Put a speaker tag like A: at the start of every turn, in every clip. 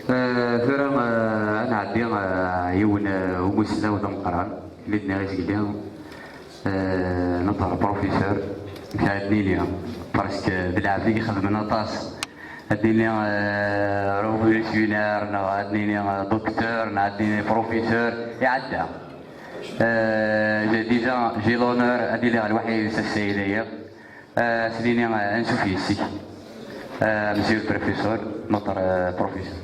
A: ثورة أنا عندي يون ومسلا وذا مقران اللي دنا غير نطر بروفيسور مساعدني ليها باسكو بالعافية يخدمنا طاس عندي روفوليسيونير عندي دكتور عندي بروفيسور يعدى ديجا جي لونور عندي لي الوحيد السيدية سيديني نشوف يسي مسيو البروفيسور نطر بروفيسور.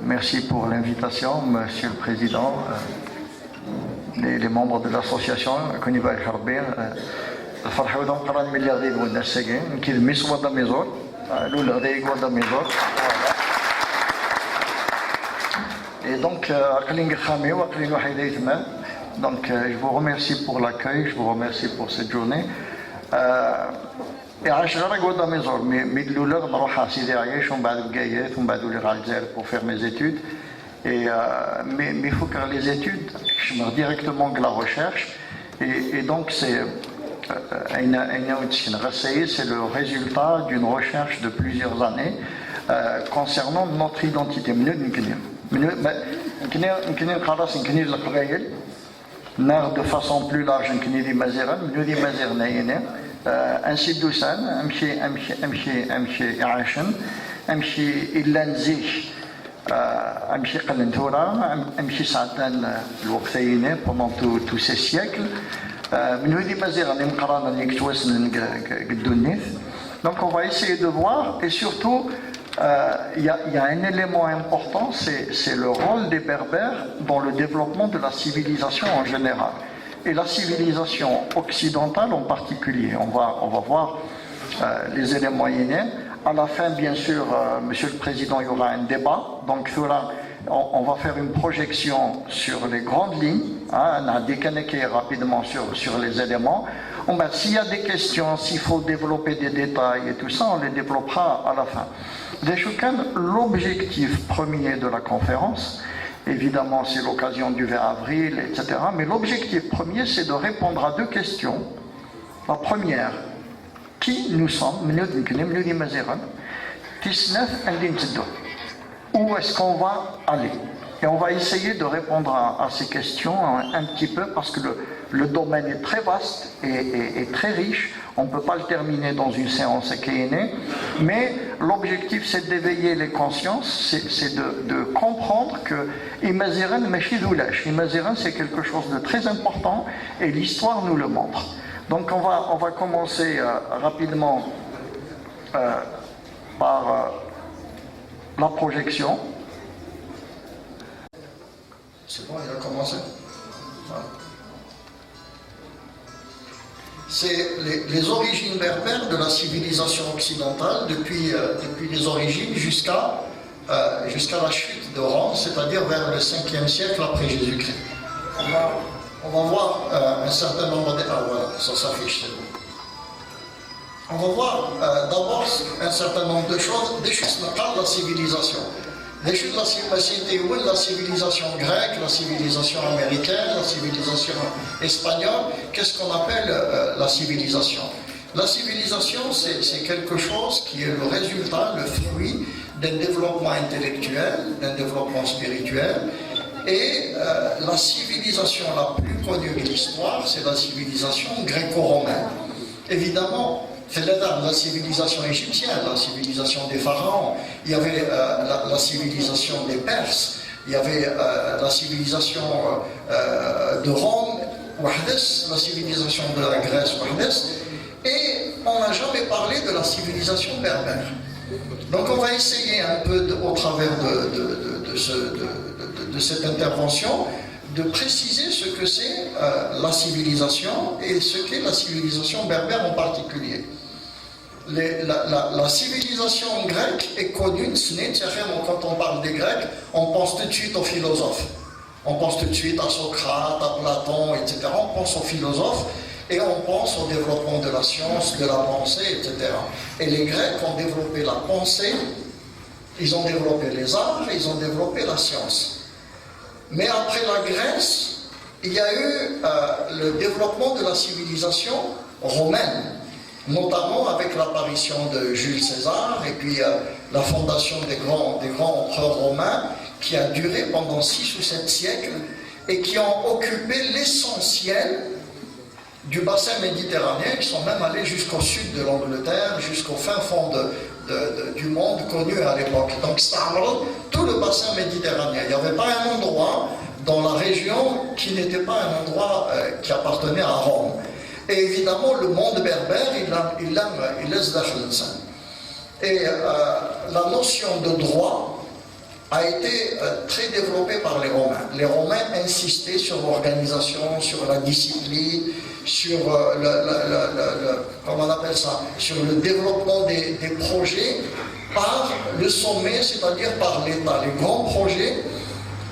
B: Merci pour l'invitation, Monsieur le Président, les membres de l'association. Et donc, je vous remercie pour l'accueil, je vous remercie pour cette journée. Pour faire mes études. Mais il faut que les études, je me directement de la recherche. Et donc, c'est le résultat d'une recherche de plusieurs années concernant notre identité. De façon plus large, ainsi دوسان امشي عاشن امشي الا نزيش امشي قلنتورا امشي ساعتان الوقتين pendant tous ces siècles من هذه مزيغ اللي مقرانا اللي كتوسن قدونيث. Donc on va essayer de voir et surtout il y a un élément important, c'est le rôle des Berbères dans le développement de la civilisation en général. Et la civilisation occidentale en particulier. On va voir les éléments moyens. À la fin, bien sûr, Monsieur le Président, il y aura un débat. Donc, on va faire une projection sur les grandes lignes. On a décaniqué rapidement sur les éléments. S'il y a des questions, s'il faut développer des détails et tout ça, on les développera à la fin. L'objectif premier de la conférence, évidemment, c'est l'occasion du 20 avril, etc. Mais l'objectif premier, c'est de répondre à deux questions. La première, qui nous sommes? Où est-ce qu'on va aller? Et on va essayer de répondre à ces questions un petit peu parce que le domaine est très vaste et très riche. On ne peut pas le terminer dans une séance kéné, mais l'objectif c'est d'éveiller les consciences, c'est de comprendre que Imaziran c'est quelque chose de très important et l'histoire nous le montre. Donc on va commencer rapidement par la projection. C'est bon, il a commencé. C'est les origines berbères de la civilisation occidentale depuis les origines jusqu'à la chute de Rome, c'est-à-dire vers le 5e siècle après Jésus-Christ. On va voir un certain nombre de... Ah voilà, ça s'affiche, c'est bon. On va voir d'abord un certain nombre de choses, des choses de la civilisation. La civilisation grecque, la civilisation américaine, la civilisation espagnole, qu'est-ce qu'on appelle la civilisation? La civilisation, c'est quelque chose qui est le résultat, le fruit d'un développement intellectuel, d'un développement spirituel. Et la civilisation la plus connue de l'histoire, c'est la civilisation gréco-romaine. Évidemment, c'est la civilisation égyptienne, la civilisation des pharaons, il y avait la civilisation des Perses, il y avait la civilisation de Rome, la civilisation de la Grèce, et on n'a jamais parlé de la civilisation berbère. Donc on va essayer un peu au travers de cette intervention de préciser ce que c'est la civilisation et ce qu'est la civilisation berbère en particulier. La civilisation grecque est connue, quand on parle des Grecs, on pense tout de suite aux philosophes. On pense tout de suite à Socrate, à Platon, etc. On pense aux philosophes.
C: Et on pense au développement de la science, de la pensée, etc. Et les Grecs ont développé la pensée, ils ont développé les arts, ils ont développé la science. Mais après la Grèce, il y a eu le développement de la civilisation romaine, notamment avec l'apparition de Jules César et puis la fondation des grands empereurs romains qui a duré pendant 6 ou 7 siècles et qui ont occupé l'essentiel du bassin méditerranéen. Ils sont même allés jusqu'au sud de l'Angleterre, jusqu'au fin fond du monde connu à l'époque. Donc tout le bassin méditerranéen. Il n'y avait pas un endroit dans la région qui n'était pas un endroit qui appartenait à Rome. Et évidemment, le monde berbère, il laisse l'insan. Et la notion de droit a été très développée par les Romains. Les Romains insistaient sur l'organisation, sur la discipline, sur comment on appelle ça, sur le développement des projets par le sommet, c'est-à-dire par l'État. Les grands projets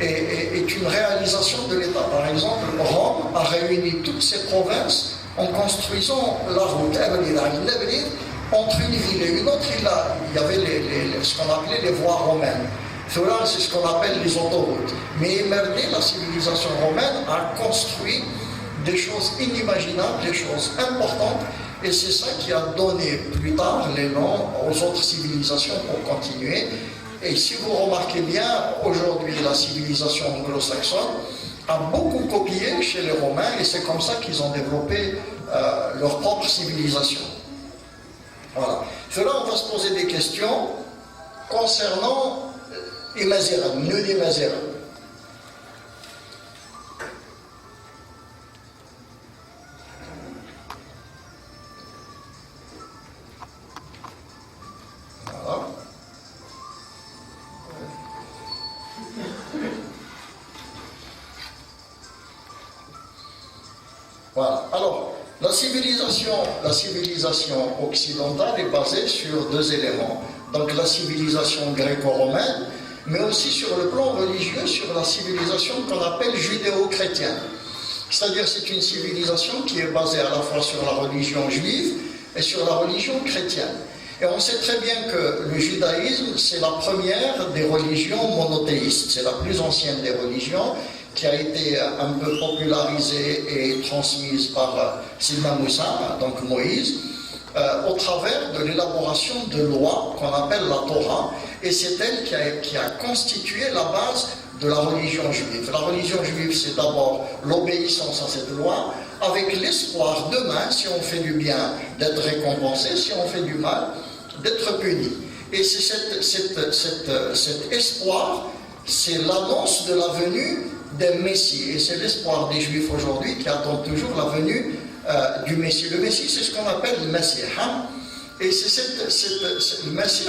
C: est une réalisation de l'État. Par exemple, Rome a réuni toutes ses provinces en construisant la route entre une ville et une autre. Il y avait ce qu'on appelait les voies romaines. C'est ce qu'on appelle les autoroutes. Mais la civilisation romaine a construit des choses inimaginables, des choses importantes, et c'est ça qui a donné plus tard les noms aux autres civilisations pour continuer. Et si vous remarquez bien, aujourd'hui la civilisation anglo-saxonne a beaucoup copié chez les Romains, et c'est comme ça qu'ils ont développé leur propre civilisation. Voilà. Là, on va se poser des questions concernant les Mazéras, les Mazéras. Voilà. Voilà. Alors, la civilisation occidentale est basée sur 2 éléments. Donc la civilisation gréco-romaine, mais aussi sur le plan religieux, sur la civilisation qu'on appelle judéo-chrétienne. C'est-à-dire c'est une civilisation qui est basée à la fois sur la religion juive et sur la religion chrétienne. Et on sait très bien que le judaïsme, c'est la première des religions monothéistes, c'est la plus ancienne des religions, qui a été un peu popularisée et transmise par Sidna Moussa, donc Moïse, au travers de l'élaboration de lois qu'on appelle la Torah, et c'est elle qui a constitué la base de la religion juive. La religion juive, c'est d'abord l'obéissance à cette loi, avec l'espoir demain, si on fait du bien, d'être récompensé, si on fait du mal, d'être puni. Et c'est cet espoir, c'est l'annonce de la venue d'un Messie. Et c'est l'espoir des Juifs aujourd'hui qui attendent toujours la venue du Messie. Le Messie, c'est ce qu'on appelle le Messie. Et le Messie,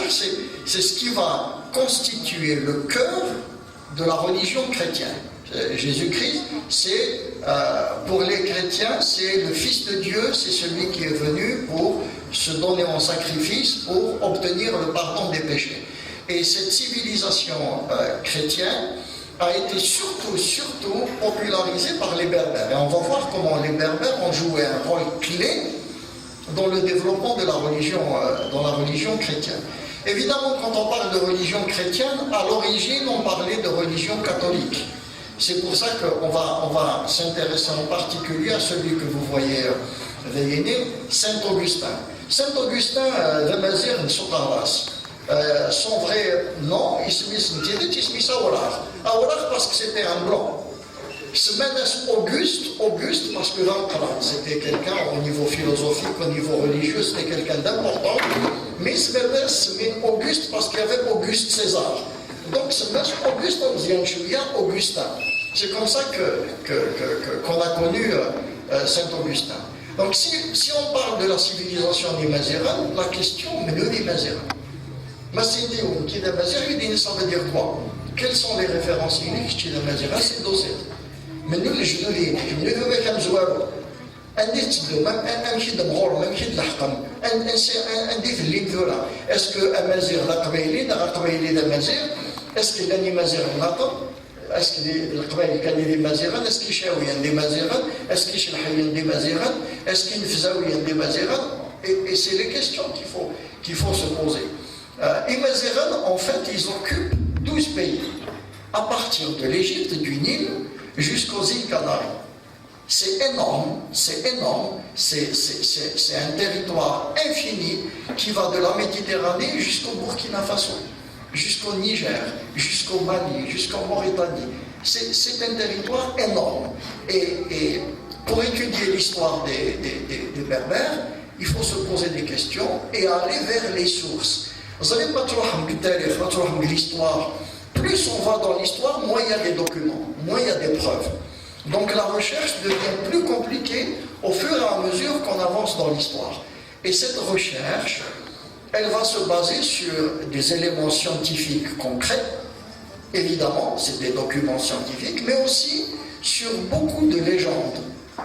C: c'est ce qui va constituer le cœur de la religion chrétienne. Jésus-Christ, pour les chrétiens, c'est le Fils de Dieu, c'est celui qui est venu pour se donner en sacrifice, pour obtenir le pardon des péchés. Et cette civilisation chrétienne a été surtout popularisée par les Berbères. Et on va voir comment les Berbères ont joué un rôle clé dans le développement de la religion chrétienne. Évidemment, quand on parle de religion chrétienne, à l'origine, on parlait de religion catholique. C'est pour ça qu'on va s'intéresser en particulier à celui que vous voyez véhiner, Saint Augustin. Saint Augustin de Mazir Nsoutaras. Son vrai nom, il se met Aourar. Aourar parce que c'était un blanc. Il se met Auguste parce que c'était quelqu'un au niveau philosophique, au niveau religieux, c'était quelqu'un d'important. Mais il se met Auguste parce qu'il y avait Auguste César. Donc se met Auguste Augustin. C'est comme ça qu'on a connu Saint Augustin. Donc si on parle de la civilisation des Mazérins, la question est des Mazérins. Massindéoum, qui est des Mazérins, ça veut dire quoi? Quelles sont les références uniques de Mazérins? C'est dossier. Mais nous, les Junoulines, nous ne pouvons pas jouer. Est-ce que Amazir la Qabaïli, la Qabaïli d'Amazir, est-ce que l'Ani Mazir Natam, est-ce qu'il y a des Maziran, est-ce qu'il y a des Maziran, est-ce qu'il y a des Maziran, est-ce qu'il y a des Maziran, et c'est les questions qu'il faut se poser. Et Maziran, en fait, ils occupent 12 pays, à partir de l'Égypte, du Nil, jusqu'aux îles Canaries. C'est énorme, c'est un territoire infini qui va de la Méditerranée jusqu'au Burkina Faso, jusqu'au Niger, jusqu'au Mali, jusqu'en Mauritanie. C'est un territoire énorme. Et pour étudier l'histoire des Berbères, il faut se poser des questions et aller vers les sources. Vous n'allez pas trop l'histoire. Plus on va dans l'histoire, moins il y a des documents, moins il y a des preuves. Donc la recherche devient plus compliquée au fur et à mesure qu'on avance dans l'histoire. Et cette recherche, elle va se baser sur des éléments scientifiques concrets, évidemment, c'est des documents scientifiques, mais aussi sur beaucoup de légendes,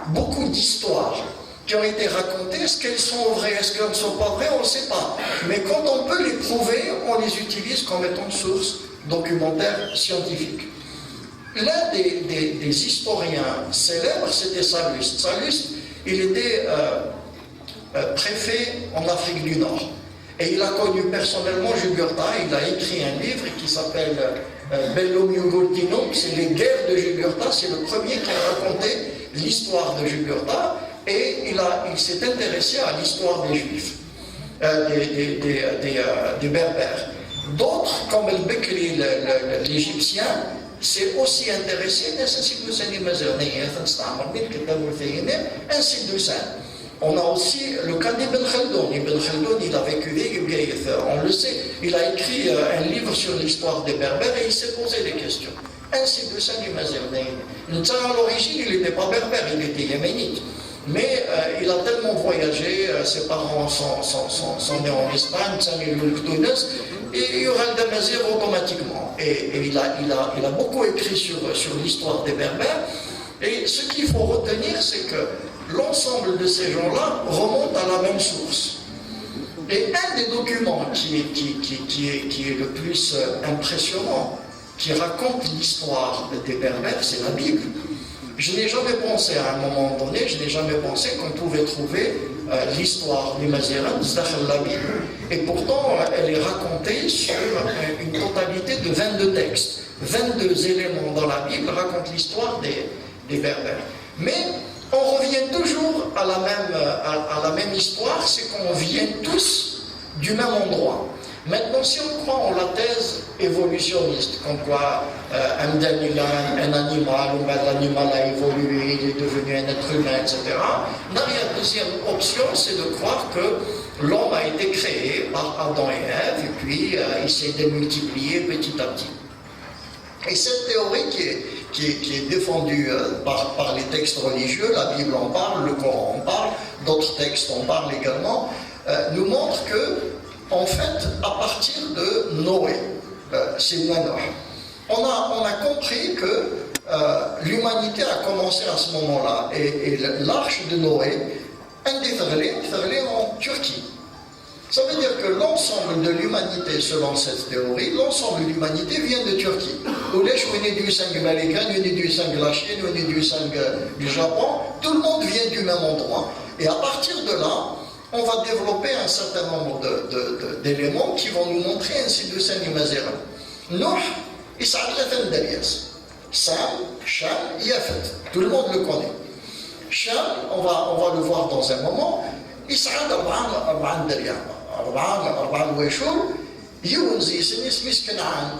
C: beaucoup d'histoires qui ont été racontées. Est-ce qu'elles sont vraies, est-ce qu'elles ne sont pas vraies, on ne sait pas. Mais quand on peut les prouver, on les utilise comme étant source documentaire scientifique. L'un des historiens célèbres, c'était Sallust. Sallust, il était préfet en Afrique du Nord. Et il a connu personnellement Jugurtha. Il a écrit un livre qui s'appelle Bellum Jugurthinum. C'est les guerres de Jugurtha. C'est le premier qui a raconté l'histoire de Jugurtha. Et il s'est intéressé à l'histoire des Juifs, des Berbères. D'autres, comme El Bekri, l'Égyptien, s'est aussi intéressé, ainsi de suite. On a aussi le cas d'Ibn Khaldun. Ibn Khaldun, il a vécu, on le sait, il a écrit un livre sur l'histoire des Berbères et il s'est posé des questions. Ainsi de suite, à l'origine, il n'était pas berbère, il était yéménite. Mais il a tellement voyagé, ses parents sont nés en Espagne, et il y aura le Damazir automatiquement. Et il a beaucoup écrit sur l'histoire des Berbères. Et ce qu'il faut retenir, c'est que l'ensemble de ces gens-là remontent à la même source. Et un des documents qui est le plus impressionnant, qui raconte l'histoire des Berbères, c'est la Bible. Je n'ai jamais pensé, à un moment donné, qu'on pouvait trouver l'histoire du Maziran dans la Bible. Et pourtant, elle est racontée sur une totalité de 22 textes. 22 éléments dans la Bible racontent l'histoire des Berbères. Mais on revient toujours à la même histoire, c'est qu'on vient tous du même endroit. Maintenant, si on croit en la thèse évolutionniste, comme quoi un animal, ou l'animal a évolué, il est devenu un être humain, etc., la deuxième option, c'est de croire que l'homme a été créé par Adam et Ève, et puis il s'est démultiplié petit à petit. Et cette théorie qui est défendue par les textes religieux, la Bible en parle, le Coran en parle, d'autres textes en parlent également, nous montre que, en fait, à partir de Noé, c'est Noé, on a compris que l'humanité a commencé à ce moment-là. Et l'arche de Noé, un déferlé en Turquie. Ça veut dire que l'ensemble de l'humanité, selon cette théorie, l'ensemble de l'humanité vient de Turquie. Où les chouinés du sang américain, du sang de la Chine, du sang du Japon, tout le monde vient du même endroit. Et à partir de là, on va développer un certain nombre d'éléments qui vont nous montrer ainsi de suite du Maziran. Nuh, Isa'ad Lathan Darias. Sam, Cham, Yafet. Tout le monde le connaît. Cham, on va le voir dans un moment. Isa'ad Arba'an Darias. Arba'an Weshur. Younzi, c'est Canaan.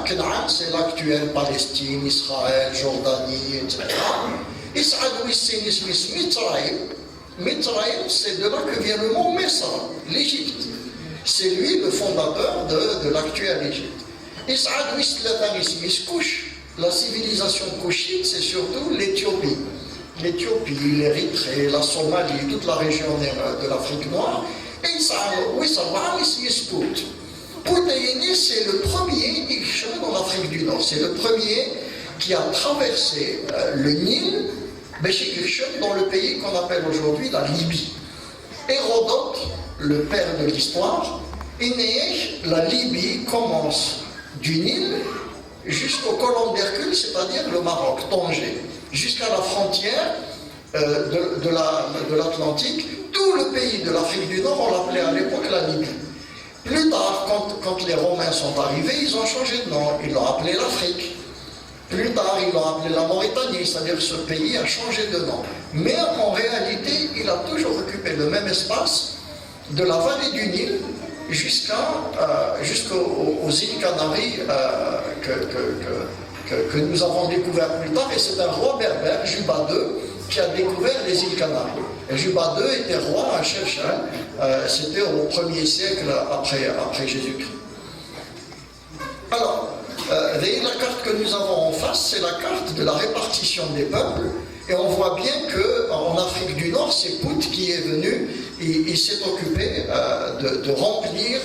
C: Canaan, c'est l'actuelle Palestine, Israël, Jordanie, etc. Isa'ad Wissin, Mitzrayim. Mitzrayim, c'est de là que vient le mot Mesra, l'Égypte. C'est lui le fondateur de l'actuelle Égypte. Isa'ad Wislathanis Miskouch, la civilisation couchite, c'est surtout l'Éthiopie. L'Éthiopie, l'Érythrée, la Somalie, toute la région de l'Afrique noire. Et Isa'ad Wislathanis Miskout. Poutayeni, c'est le premier chemin dans l'Afrique du Nord. C'est le premier qui a traversé le Nil, dans le pays qu'on appelle aujourd'hui la Libye. Hérodote, le père de l'histoire, la Libye commence du Nil jusqu'aux colonnes d'Hercule, c'est-à-dire le Maroc, Tanger, jusqu'à la frontière de l'Atlantique. Tout le pays de l'Afrique du Nord, on l'appelait à l'époque la Libye. Plus tard, quand les Romains sont arrivés, ils ont changé de nom, ils l'ont appelé l'Afrique. Plus tard, ils l'ont appelé la Mauritanie, c'est-à-dire que ce pays a changé de nom. Mais en réalité, il a toujours occupé le même espace de la vallée du Nil jusqu'aux îles Canaries que nous avons découvert plus tard. Et c'est un roi berbère, Juba II, qui a découvert les îles Canaries. Et Juba II était roi à Chefchaouen, c'était au 1er siècle après Jésus-Christ. Alors, la carte que nous avons en face, c'est la carte de la répartition des peuples. Et on voit bien qu'en Afrique du Nord, c'est Pout qui est venu, il s'est occupé de remplir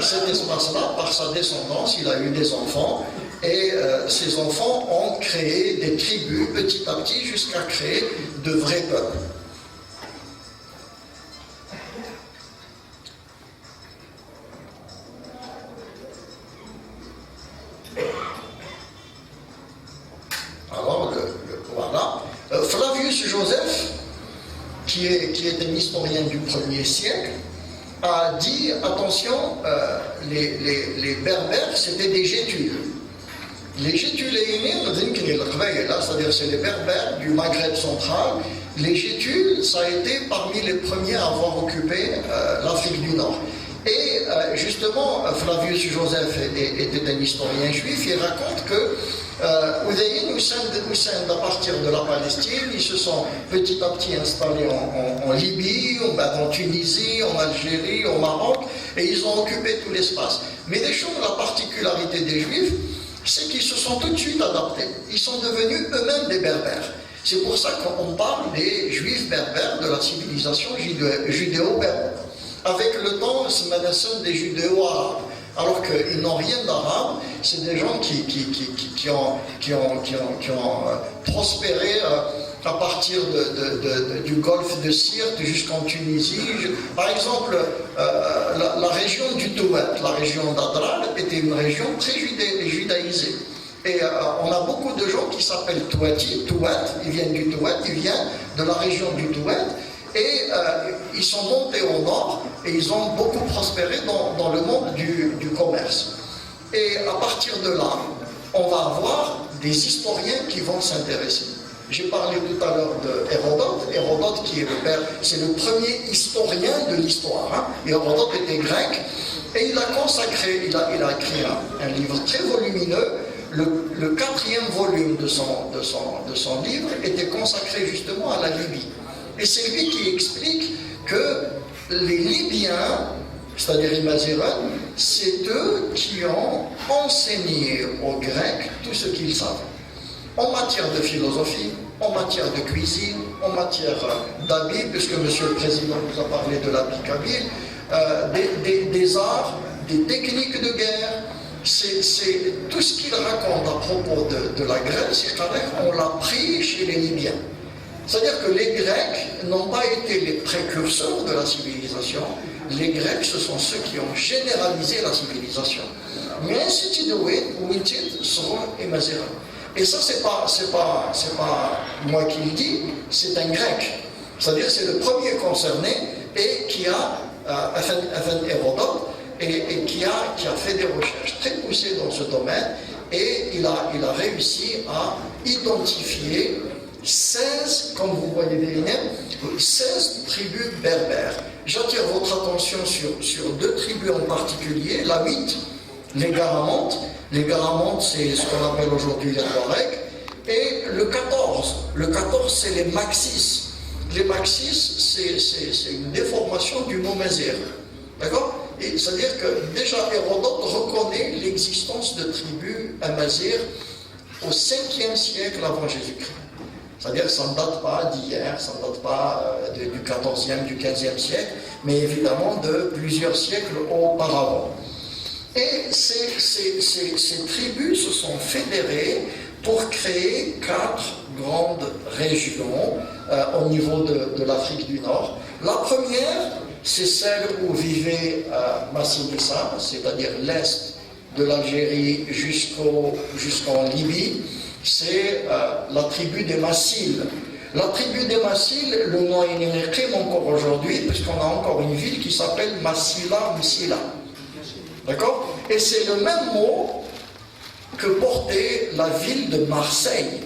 C: cet espace-là par sa descendance. Il a eu des enfants, et ces enfants ont créé des tribus petit à petit jusqu'à créer de vrais peuples. Alors, voilà. Flavius Joseph, qui est un historien du 1er siècle, a dit, attention, les Berbères, c'était des Gétules. Les Gétuléens, c'est-à-dire c'est les Berbères du Maghreb central. Les Gétules, ça a été parmi les premiers à avoir occupé l'Afrique du Nord. Et justement, Flavius Joseph était un historien juif. Il raconte que Oudéine, à partir de la Palestine, ils se sont petit à petit installés en Libye, en Tunisie, en Algérie, au Maroc, et ils ont occupé tout l'espace. Mais la particularité des Juifs, c'est qu'ils se sont tout de suite adaptés. Ils sont devenus eux-mêmes des Berbères. C'est pour ça qu'on parle des Juifs berbères de la civilisation judéo-berbère. Avec le temps, c'est maintenant des judéo-arabes. Alors qu'ils n'ont rien d'arabe, c'est des gens qui ont prospéré à partir du golfe de Sirte jusqu'en Tunisie. Par exemple, la région du Touat, la région d'Adral, était une région très judaïsée. Et on a beaucoup de gens qui s'appellent Touati, Touat, ils viennent du Touat, ils viennent de la région du Touat. Et ils sont montés au nord et ils ont beaucoup prospéré dans le monde du commerce. Et à partir de là, on va avoir des historiens qui vont s'intéresser. J'ai parlé tout à l'heure d'Hérodote. Hérodote qui est le père, c'est le premier historien de l'histoire. Hein. Hérodote était grec et il a consacré, il a écrit un livre très volumineux. Le 4e volume de son livre était consacré justement à la Libye. Et c'est lui qui explique que les Libyens, c'est-à-dire les Mazérones, c'est eux qui ont enseigné aux Grecs tout ce qu'ils savent. En matière de philosophie, en matière de cuisine, en matière d'habits, puisque M. le Président nous a parlé de l'habit kabyle, des arts, des techniques de guerre. C'est tout ce qu'il raconte à propos de la Grèce, on l'a pris chez les Libyens. C'est-à-dire que les Grecs n'ont pas été les précurseurs de la civilisation. Les Grecs, ce sont ceux qui ont généralisé la civilisation. Mais ainsi de Wintit seront et Mazéron. Et ça, c'est pas moi qui le dis, c'est un Grec. C'est-à-dire c'est le premier concerné et qui a Hérodote et qui a fait des recherches très poussées dans ce domaine et il a réussi à identifier 16, comme vous voyez derrière, 16 tribus berbères. J'attire votre attention sur 2 tribus en particulier, la 8, les Garamantes. Les Garamantes, c'est ce qu'on appelle aujourd'hui les Touaregs. Et le 14. Le 14, c'est les Maxis. Les Maxis, c'est une déformation du mot Mazir. D'accord? C'est-à-dire que déjà Hérodote reconnaît l'existence de tribus amazighes au 5e siècle avant Jésus-Christ. C'est-à-dire que ça ne date pas d'hier, ça ne date pas du 14e, du 15e siècle, mais évidemment de plusieurs siècles auparavant. Et ces tribus se sont fédérées pour créer 4 grandes régions au niveau de l'Afrique du Nord. La première, c'est celle où vivait Massinissa, c'est-à-dire l'est de l'Algérie jusqu'en Libye, c'est la tribu des Massiles. La tribu des Massiles, le nom est inérité encore aujourd'hui, puisqu'on a encore une ville qui s'appelle Massila. D'accord? Et c'est le même mot que portait la ville de Marseille,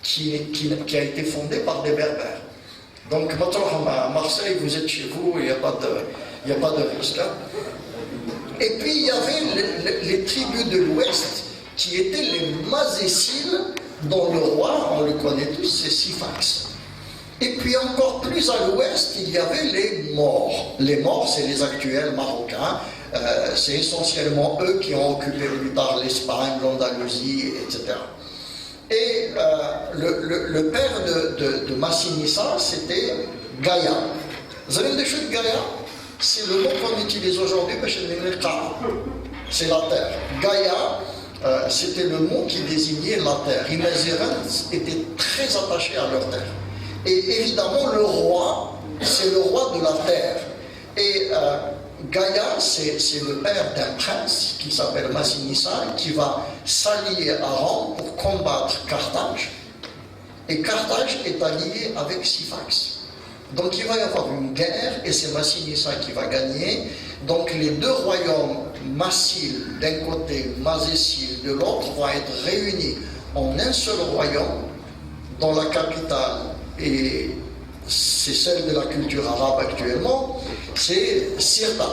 C: qui a été fondée par des Berbères. Donc, à Marseille, vous êtes chez vous, il n'y a pas de risque. Hein. Et puis, il y avait les tribus de l'Ouest, qui étaient les Mazéciles, dont le roi, on le connaît tous, c'est Syphax. Et puis encore plus à l'ouest, il y avait les Maures. Les Maures, c'est les actuels Marocains. C'est essentiellement eux qui ont occupé plus tard l'Espagne, l'Andalousie, etc. Et le père de Massinissa, c'était Gaïa. Vous avez des choses de Gaïa? C'est le mot qu'on utilise aujourd'hui, c'est la terre. Gaïa, c'était le mot qui désignait la terre. Les Mazérins étaient très attachés à leur terre. Et évidemment, le roi, c'est le roi de la terre. Et Gaïa, c'est le père d'un prince qui s'appelle Massinissa, qui va s'allier à Rome pour combattre Carthage. Et Carthage est allié avec Syphax. Donc il va y avoir une guerre et c'est Massinissa qui va gagner. Donc les deux royaumes, Massile d'un côté, Mazécile de l'autre, vont être réunis en un seul royaume, dont la capitale, et c'est celle de la culture arabe actuellement, c'est Sirta.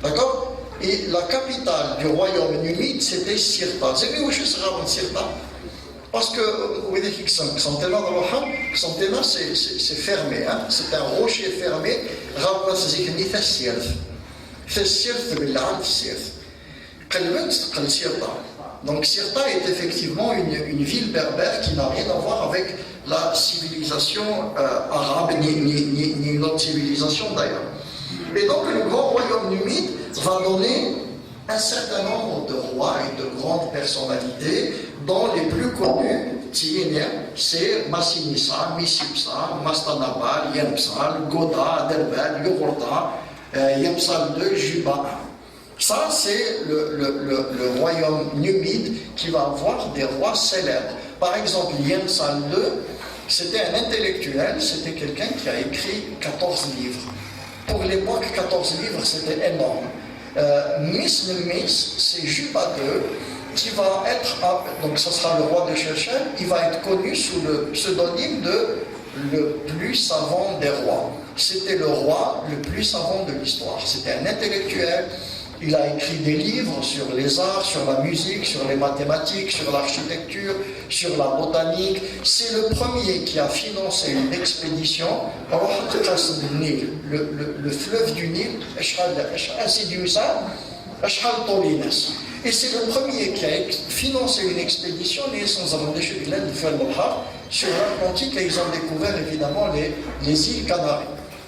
C: D'accord? Et la capitale du royaume numide, c'était Sirta. Vous savez où je serai en Sirta? Parce que, vous voyez, Xantena, c'est fermé, hein? C'est un rocher fermé. Donc Sirta est effectivement une ville berbère qui n'a rien à voir avec la civilisation arabe, ni une autre civilisation d'ailleurs. Et donc le grand royaume numide va donner un certain nombre de rois et de grandes personnalités, dont les plus connus, c'est Massinissa, Missipsa, Mastanabal, Yemsal, Goda, Derbel, Yogurta, Yemsal II, Juba. Ça, c'est le royaume numide qui va avoir des rois célèbres. Par exemple, Yemsal II, c'était un intellectuel, c'était quelqu'un qui a écrit 14 livres. Pour l'époque, 14 livres, c'était énorme. Miss, c'est Juba II, qui va être, donc ce sera le roi de Chechel, il va être connu sous le pseudonyme de le plus savant des rois. C'était le roi le plus savant de l'histoire. C'était un intellectuel. Il a écrit des livres sur les arts, sur la musique, sur les mathématiques, sur l'architecture, sur la botanique. C'est le premier qui a financé une expédition le fleuve du Nil, et c'est le premier qui a financé une expédition sur l'Atlantique, et ils ont découvert évidemment les îles Canaries.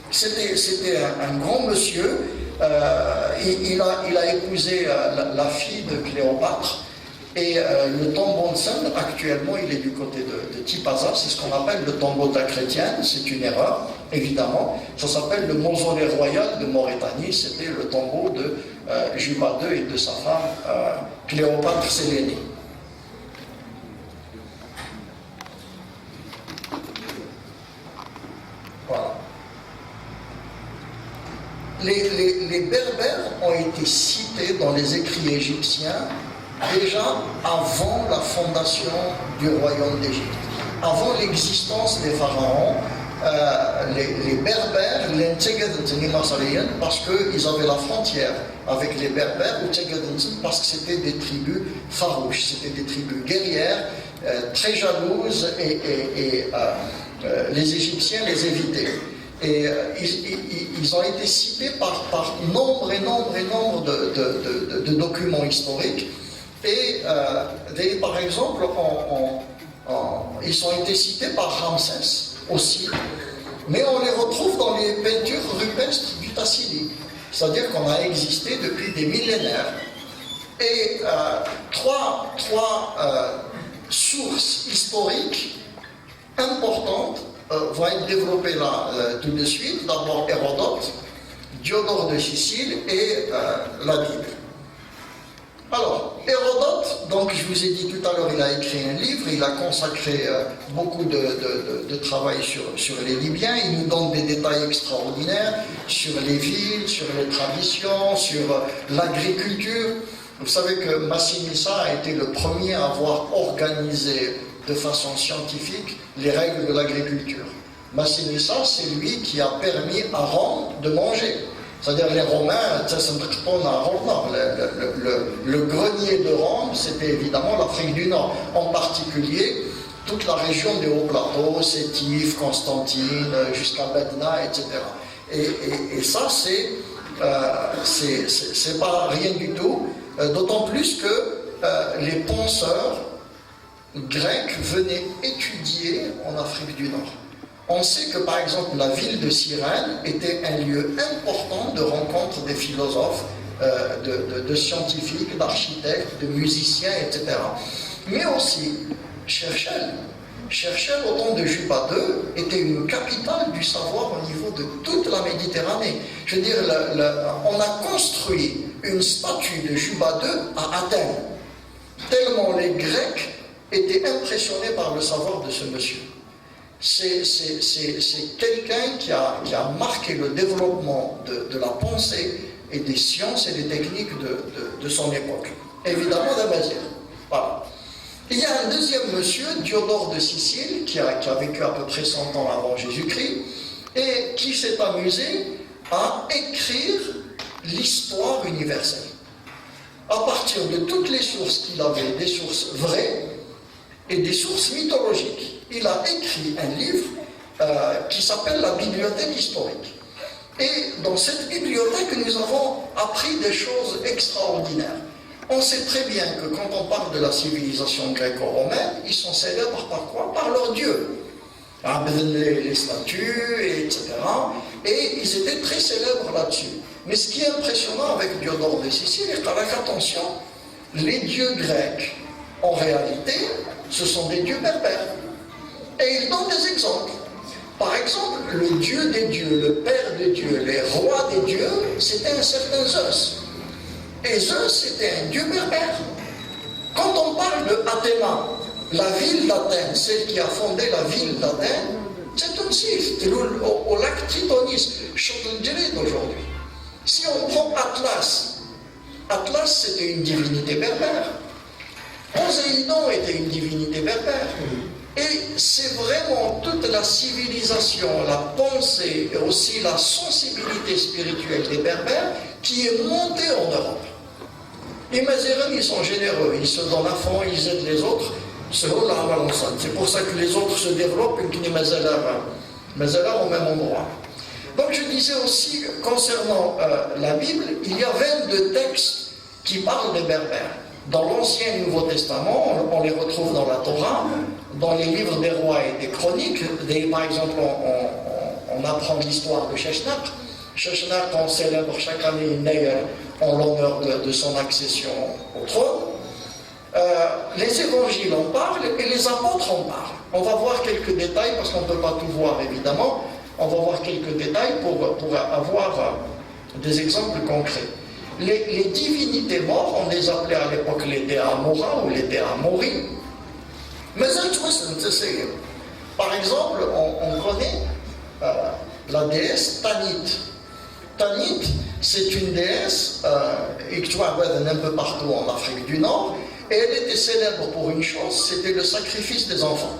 C: C'était un grand monsieur. Il a épousé la fille de Cléopâtre, et le tombeau de Sainte, actuellement, il est du côté de Tipaza. C'est ce qu'on appelle le tombeau de la chrétienne. C'est une erreur, évidemment. Ça s'appelle le mausolée royal de Mauritanie. C'était le tombeau de Juba II et de sa femme Cléopâtre Sélénie. Voilà. Les Berbères ont été cités dans les écrits égyptiens déjà avant la fondation du royaume d'Égypte. Avant l'existence des pharaons, les Berbères, parce qu'ils avaient la frontière avec les Berbères, parce que c'était des tribus farouches, c'était des tribus guerrières, très jalouses, et les Égyptiens les évitaient. Et ils ont été cités par nombre de documents historiques. Et par exemple, ils ont été cités par Ramsès aussi. Mais on les retrouve dans les peintures rupestres du Tassili. C'est-à-dire qu'on a existé depuis des millénaires. Et trois sources historiques importantes vont être développées là tout de suite. D'abord Hérodote, Diodore de Sicile et la Bible. Alors, Hérodote, donc je vous ai dit tout à l'heure, il a écrit un livre, il a consacré beaucoup de travail sur les Libyens, il nous donne des détails extraordinaires sur les villes, sur les traditions, sur l'agriculture. Vous savez que Massinissa a été le premier à avoir organisé de façon scientifique les règles de l'agriculture. Massinissa, c'est lui qui a permis à Rome de manger. C'est-à-dire les Romains, le grenier de Rome, c'était évidemment l'Afrique du Nord, en particulier toute la région des hauts plateaux, Sétif, Constantine, jusqu'à Bedna, etc. Et ça, c'est pas rien du tout, d'autant plus que les penseurs grecs venaient étudier en Afrique du Nord. On sait que, par exemple, la ville de Cyrène était un lieu important de rencontre des philosophes, de scientifiques, d'architectes, de musiciens, etc. Mais aussi, Cherchel, au temps de Juba II, était une capitale du savoir au niveau de toute la Méditerranée. Je veux dire, on a construit une statue de Juba II à Athènes, tellement les Grecs étaient impressionnés par le savoir de ce monsieur. C'est quelqu'un qui a marqué le développement de la pensée et des sciences et des techniques de son époque. Évidemment, d'Amazir. Voilà. Il y a un deuxième monsieur, Diodore de Sicile, qui a vécu à peu près 100 ans avant Jésus-Christ, et qui s'est amusé à écrire l'histoire universelle. À partir de toutes les sources qu'il avait, des sources vraies et des sources mythologiques. Il a écrit un livre qui s'appelle la Bibliothèque historique. Et dans cette bibliothèque, nous avons appris des choses extraordinaires. On sait très bien que quand on parle de la civilisation gréco-romaine, ils sont célèbres par quoi? Par leurs dieux. Les statues, etc. Et ils étaient très célèbres là-dessus. Mais ce qui est impressionnant avec Diodore de Sicile, c'est qu'attention, les dieux grecs, en réalité, ce sont des dieux berbères. Et il donne des exemples. Par exemple, le dieu des dieux, le père des dieux, les rois des dieux, c'était un certain Zeus. Et Zeus, c'était un dieu berbère. Quand on parle de Athéna, la ville d'Athènes, celle qui a fondé la ville d'Athènes, c'est un site, au lac Tritonis, Château-de-Gérard d'aujourd'hui. Si on prend Atlas, Atlas c'était une divinité berbère. Poséidon était une divinité berbère. Et c'est vraiment toute la civilisation, la pensée et aussi la sensibilité spirituelle des Berbères qui est montée en Europe. Les Mazérins, ils sont généreux, ils se donnent à fond, ils aident les autres. C'est pour ça que les autres se développent et que les Mazérins au même endroit. Donc je disais aussi, concernant la Bible, il y a 22 textes qui parlent des Berbères. Dans l'Ancien et Nouveau Testament, on les retrouve dans la Torah, dans les livres des rois et des chroniques. Par exemple, on apprend l'histoire de Sheshnak. Sheshnak, on célèbre chaque année une Neyer en l'honneur de son accession au trône. Les évangiles en parlent et les apôtres en parlent. On va voir quelques détails, parce qu'on ne peut pas tout voir évidemment. On va voir quelques détails pour avoir des exemples concrets. Les divinités mortes, on les appelait à l'époque les Déamora ou les Déamori. Mais par exemple, on connaît la déesse Tanit. Tanit, c'est une déesse et que tu vois un peu partout en Afrique du Nord, et elle était célèbre pour une chose, c'était le sacrifice des enfants.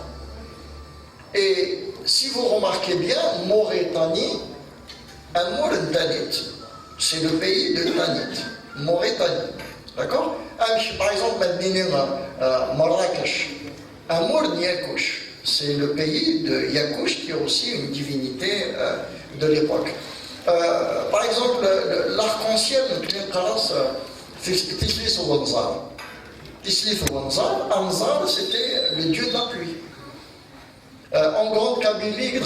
C: Et si vous remarquez bien, Mauritanie, un mot de Tanit. C'est le pays de Tanit, Mauritanie. D'accord? Par exemple, Marrakech, Amour Yakouch, c'est le pays de Yakouch qui est aussi une divinité de l'époque. Par exemple, l'arc-en-ciel, Tislis ou Wanzar. Tislis ou Wanzar, Anzar, c'était le dieu de la pluie. En grande Kabylie,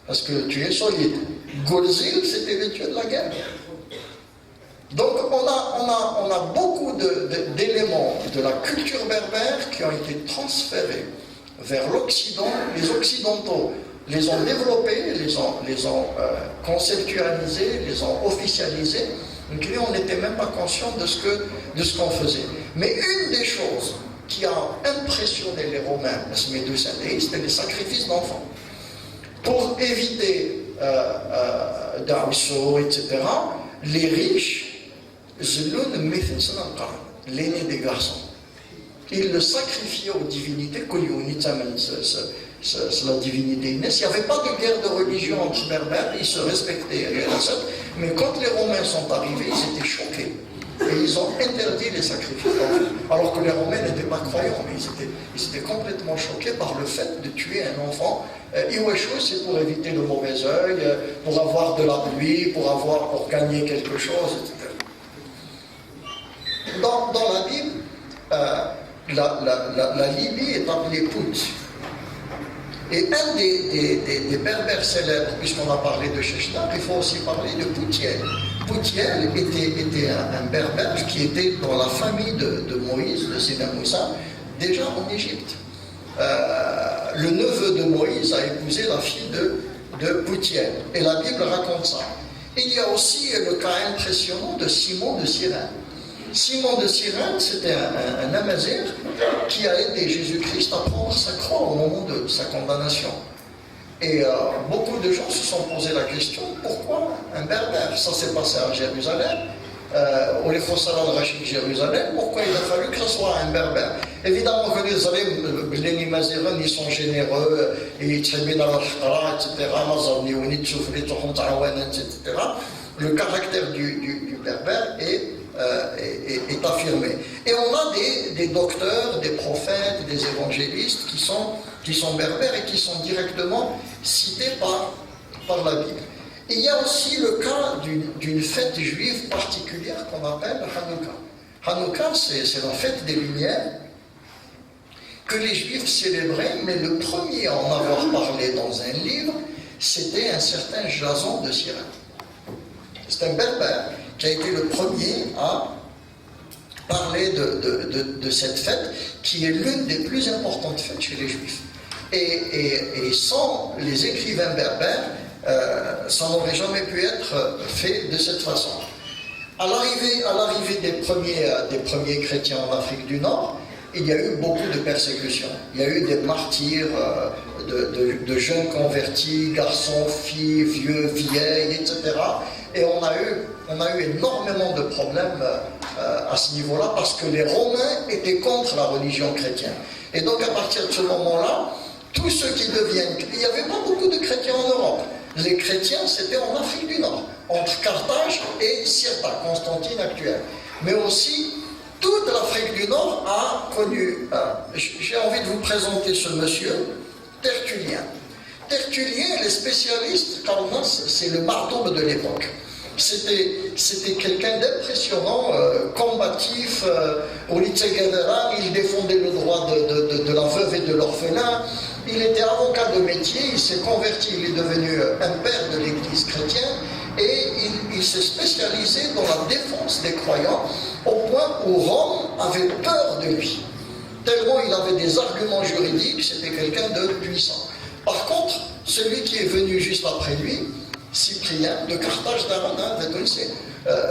C: parce que tu es solide. Golzil, c'était le dieu de la guerre. Donc on a beaucoup d'éléments de la culture berbère qui ont été transférés vers l'Occident. Les Occidentaux les ont développés, les ont conceptualisés, les ont officialisés, Donc on n'était même pas conscient de ce qu'on faisait. Mais une des choses qui a impressionné les Romains, c'était les sacrifices d'enfants. Pour éviter d'arceaux, etc., les riches, l'aîné des garçons, ils le sacrifiaient aux divinités, c'est la divinité Inès. Il n'y avait pas de guerre de religion entre berbères, ils se respectaient. Mais quand les Romains sont arrivés, ils étaient choqués. Et ils ont interdit les sacrifices d'enfants. Alors que les Romains n'étaient pas croyants, mais ils étaient complètement choqués par le fait de tuer un enfant. Iweshu, c'est pour éviter le mauvais œil, pour avoir de la pluie, pour gagner quelque chose, etc. Dans la Bible, la Libye est appelée Pout. Et un des berbères célèbres, puisqu'on a parlé de Sheshtar, il faut aussi parler de Poutiel. Poutiel était un berbère qui était dans la famille de Moïse, de Sina Moussa, déjà en Égypte. Le neveu de Moïse a épousé la fille de Poutiel. Et la Bible raconte ça. Il y a aussi le cas impressionnant de Simon de Cyrène. Simon de Cyrène, c'était un amazir qui a aidé Jésus-Christ à prendre sa croix au moment de sa condamnation. Et beaucoup de gens se sont posé la question, pourquoi un berbère? Ça s'est passé à Jérusalem, au Lefosala de Rachid Jérusalem, pourquoi il a fallu que ce soit un berbère? Évidemment que les Maziren, ils sont généreux, ils tribunent à la etc. Le caractère du berbère est affirmé. Et on a des docteurs, des prophètes, des évangélistes qui sont berbères et qui sont directement cités par la Bible. Il y a aussi le cas d'une fête juive particulière qu'on appelle Hanouka. Hanouka, c'est la fête des Lumières que les Juifs célébraient, mais le premier à en avoir parlé dans un livre, c'était un certain Jason de Cyrène. C'est un berbère qui a été le premier à parler de cette fête, qui est l'une des plus importantes fêtes chez les Juifs. Et sans les écrivains berbères, ça n'aurait jamais pu être fait de cette façon. À l'arrivée des premiers chrétiens en Afrique du Nord, il y a eu beaucoup de persécutions. Il y a eu des martyrs de jeunes convertis, garçons, filles, vieux, vieilles, etc. Et on a eu énormément de problèmes à ce niveau-là parce que les Romains étaient contre la religion chrétienne. Et donc à partir de ce moment-là, tous ceux qui deviennent... Il n'y avait pas beaucoup de chrétiens en Europe. Les chrétiens, c'était en Afrique du Nord, entre Carthage et Cirta, Constantine actuelle. Mais aussi, toute l'Afrique du Nord a connu... J'ai envie de vous présenter ce monsieur, Tertullien. Tertullien, les spécialistes, c'est le Mardoum de l'époque. C'était quelqu'un d'impressionnant, combatif, il défendait le droit de la veuve et de l'orphelin. Il était avocat de métier, il s'est converti, il est devenu un père de l'église chrétienne et il s'est spécialisé dans la défense des croyants au point où Rome avait peur de lui. Tellement il avait des arguments juridiques, c'était quelqu'un de puissant. Par contre, celui qui est venu juste après lui, Cyprien de Carthage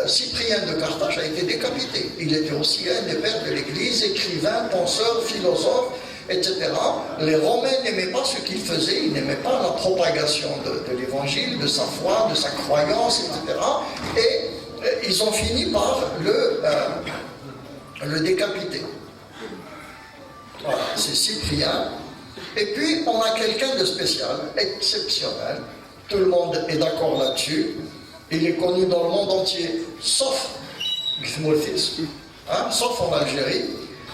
C: Cyprien de Carthage a été décapité. Il était aussi un des pères de l'Église, écrivain, penseur, philosophe, etc. Les Romains n'aimaient pas ce qu'il faisait, ils n'aimaient pas la propagation de l'Évangile, de sa foi, de sa croyance, etc. Et ils ont fini par le décapiter. Voilà, c'est Cyprien. Et puis, on a quelqu'un de spécial, exceptionnel. Tout le monde est d'accord là-dessus. Il est connu dans le monde entier, sauf sauf en Algérie.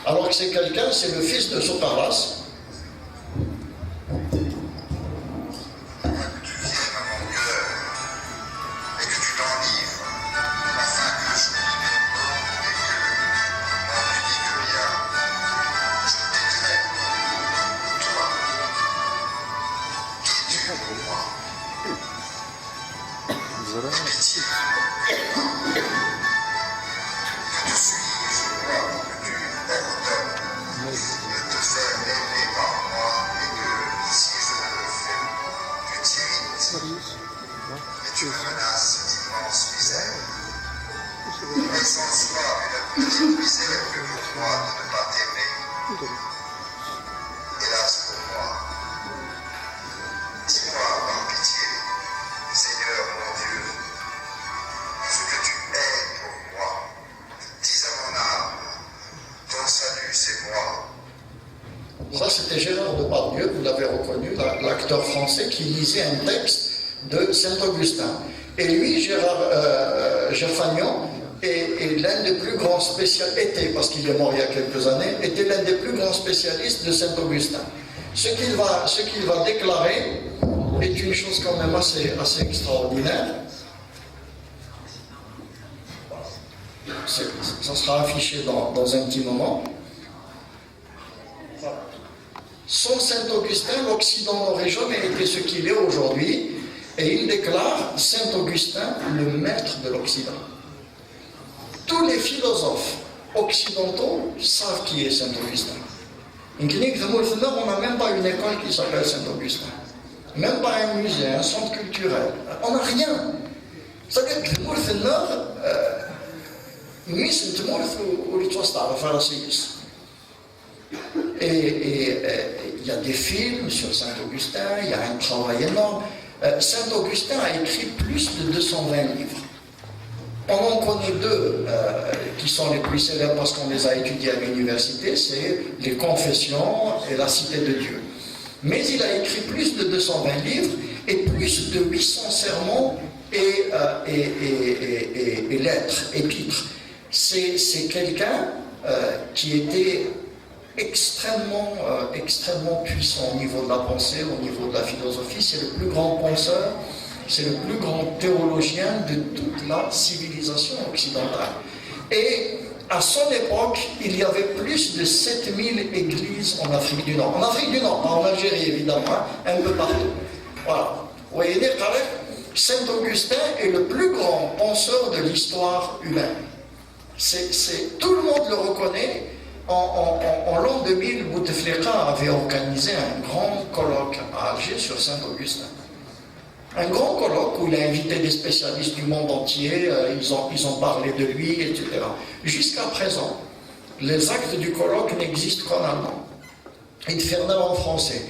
C: Alors que c'est quelqu'un, c'est le fils de Sotaras.
D: sens-moi une petite misère que pour moi de ne pas t'aimer. Hélas pour moi. Dis-moi par pitié, Seigneur mon Dieu, ce que tu es pour moi. Dis à mon âme, ton salut c'est moi.
C: Ça, c'était Gérard Depardieu, vous l'avez reconnu, l'acteur français qui lisait un texte de Saint-Augustin. Et lui, Gerfagnon, est l'un des plus grands spécialistes, parce qu'il est mort il y a quelques années, était l'un des plus grands spécialistes de Saint-Augustin. Ce qu'il va déclarer est une chose quand même assez extraordinaire. Ça sera affiché dans un petit moment. Sans Saint-Augustin, l'Occident n'aurait jamais été ce qu'il est aujourd'hui, et il déclare Saint-Augustin le maître de l'Occident. Tous les philosophes occidentaux savent qui est Saint-Augustin. On n'a même pas une école qui s'appelle Saint-Augustin, même pas un musée, un centre culturel. On n'a rien. C'est-à-dire que le Nord, et il y a des films sur Saint-Augustin, il y a un travail énorme. Saint-Augustin a écrit plus de 220 livres. On en connaît deux qui sont les plus célèbres parce qu'on les a étudiés à l'université, c'est les Confessions et la Cité de Dieu. Mais il a écrit plus de 220 livres et plus de 800 sermons et lettres, épîtres. C'est quelqu'un qui était extrêmement puissant au niveau de la pensée, au niveau de la philosophie. C'est le plus grand penseur, c'est le plus grand théologien de toute la civilisation occidentale. Et à son époque, il y avait plus de 7000 églises en Afrique du Nord. En Afrique du Nord, pas en Algérie évidemment, un peu partout. Voilà. Vous voyez, Saint-Augustin est le plus grand penseur de l'histoire humaine. Tout le monde le reconnaît. En l'an 2000, Bouteflika avait organisé un grand colloque à Alger sur Saint-Augustin. Un grand colloque où il a invité des spécialistes du monde entier, ils ont parlé de lui, etc. Jusqu'à présent, les actes du colloque n'existent qu'en allemand. Infernal en français.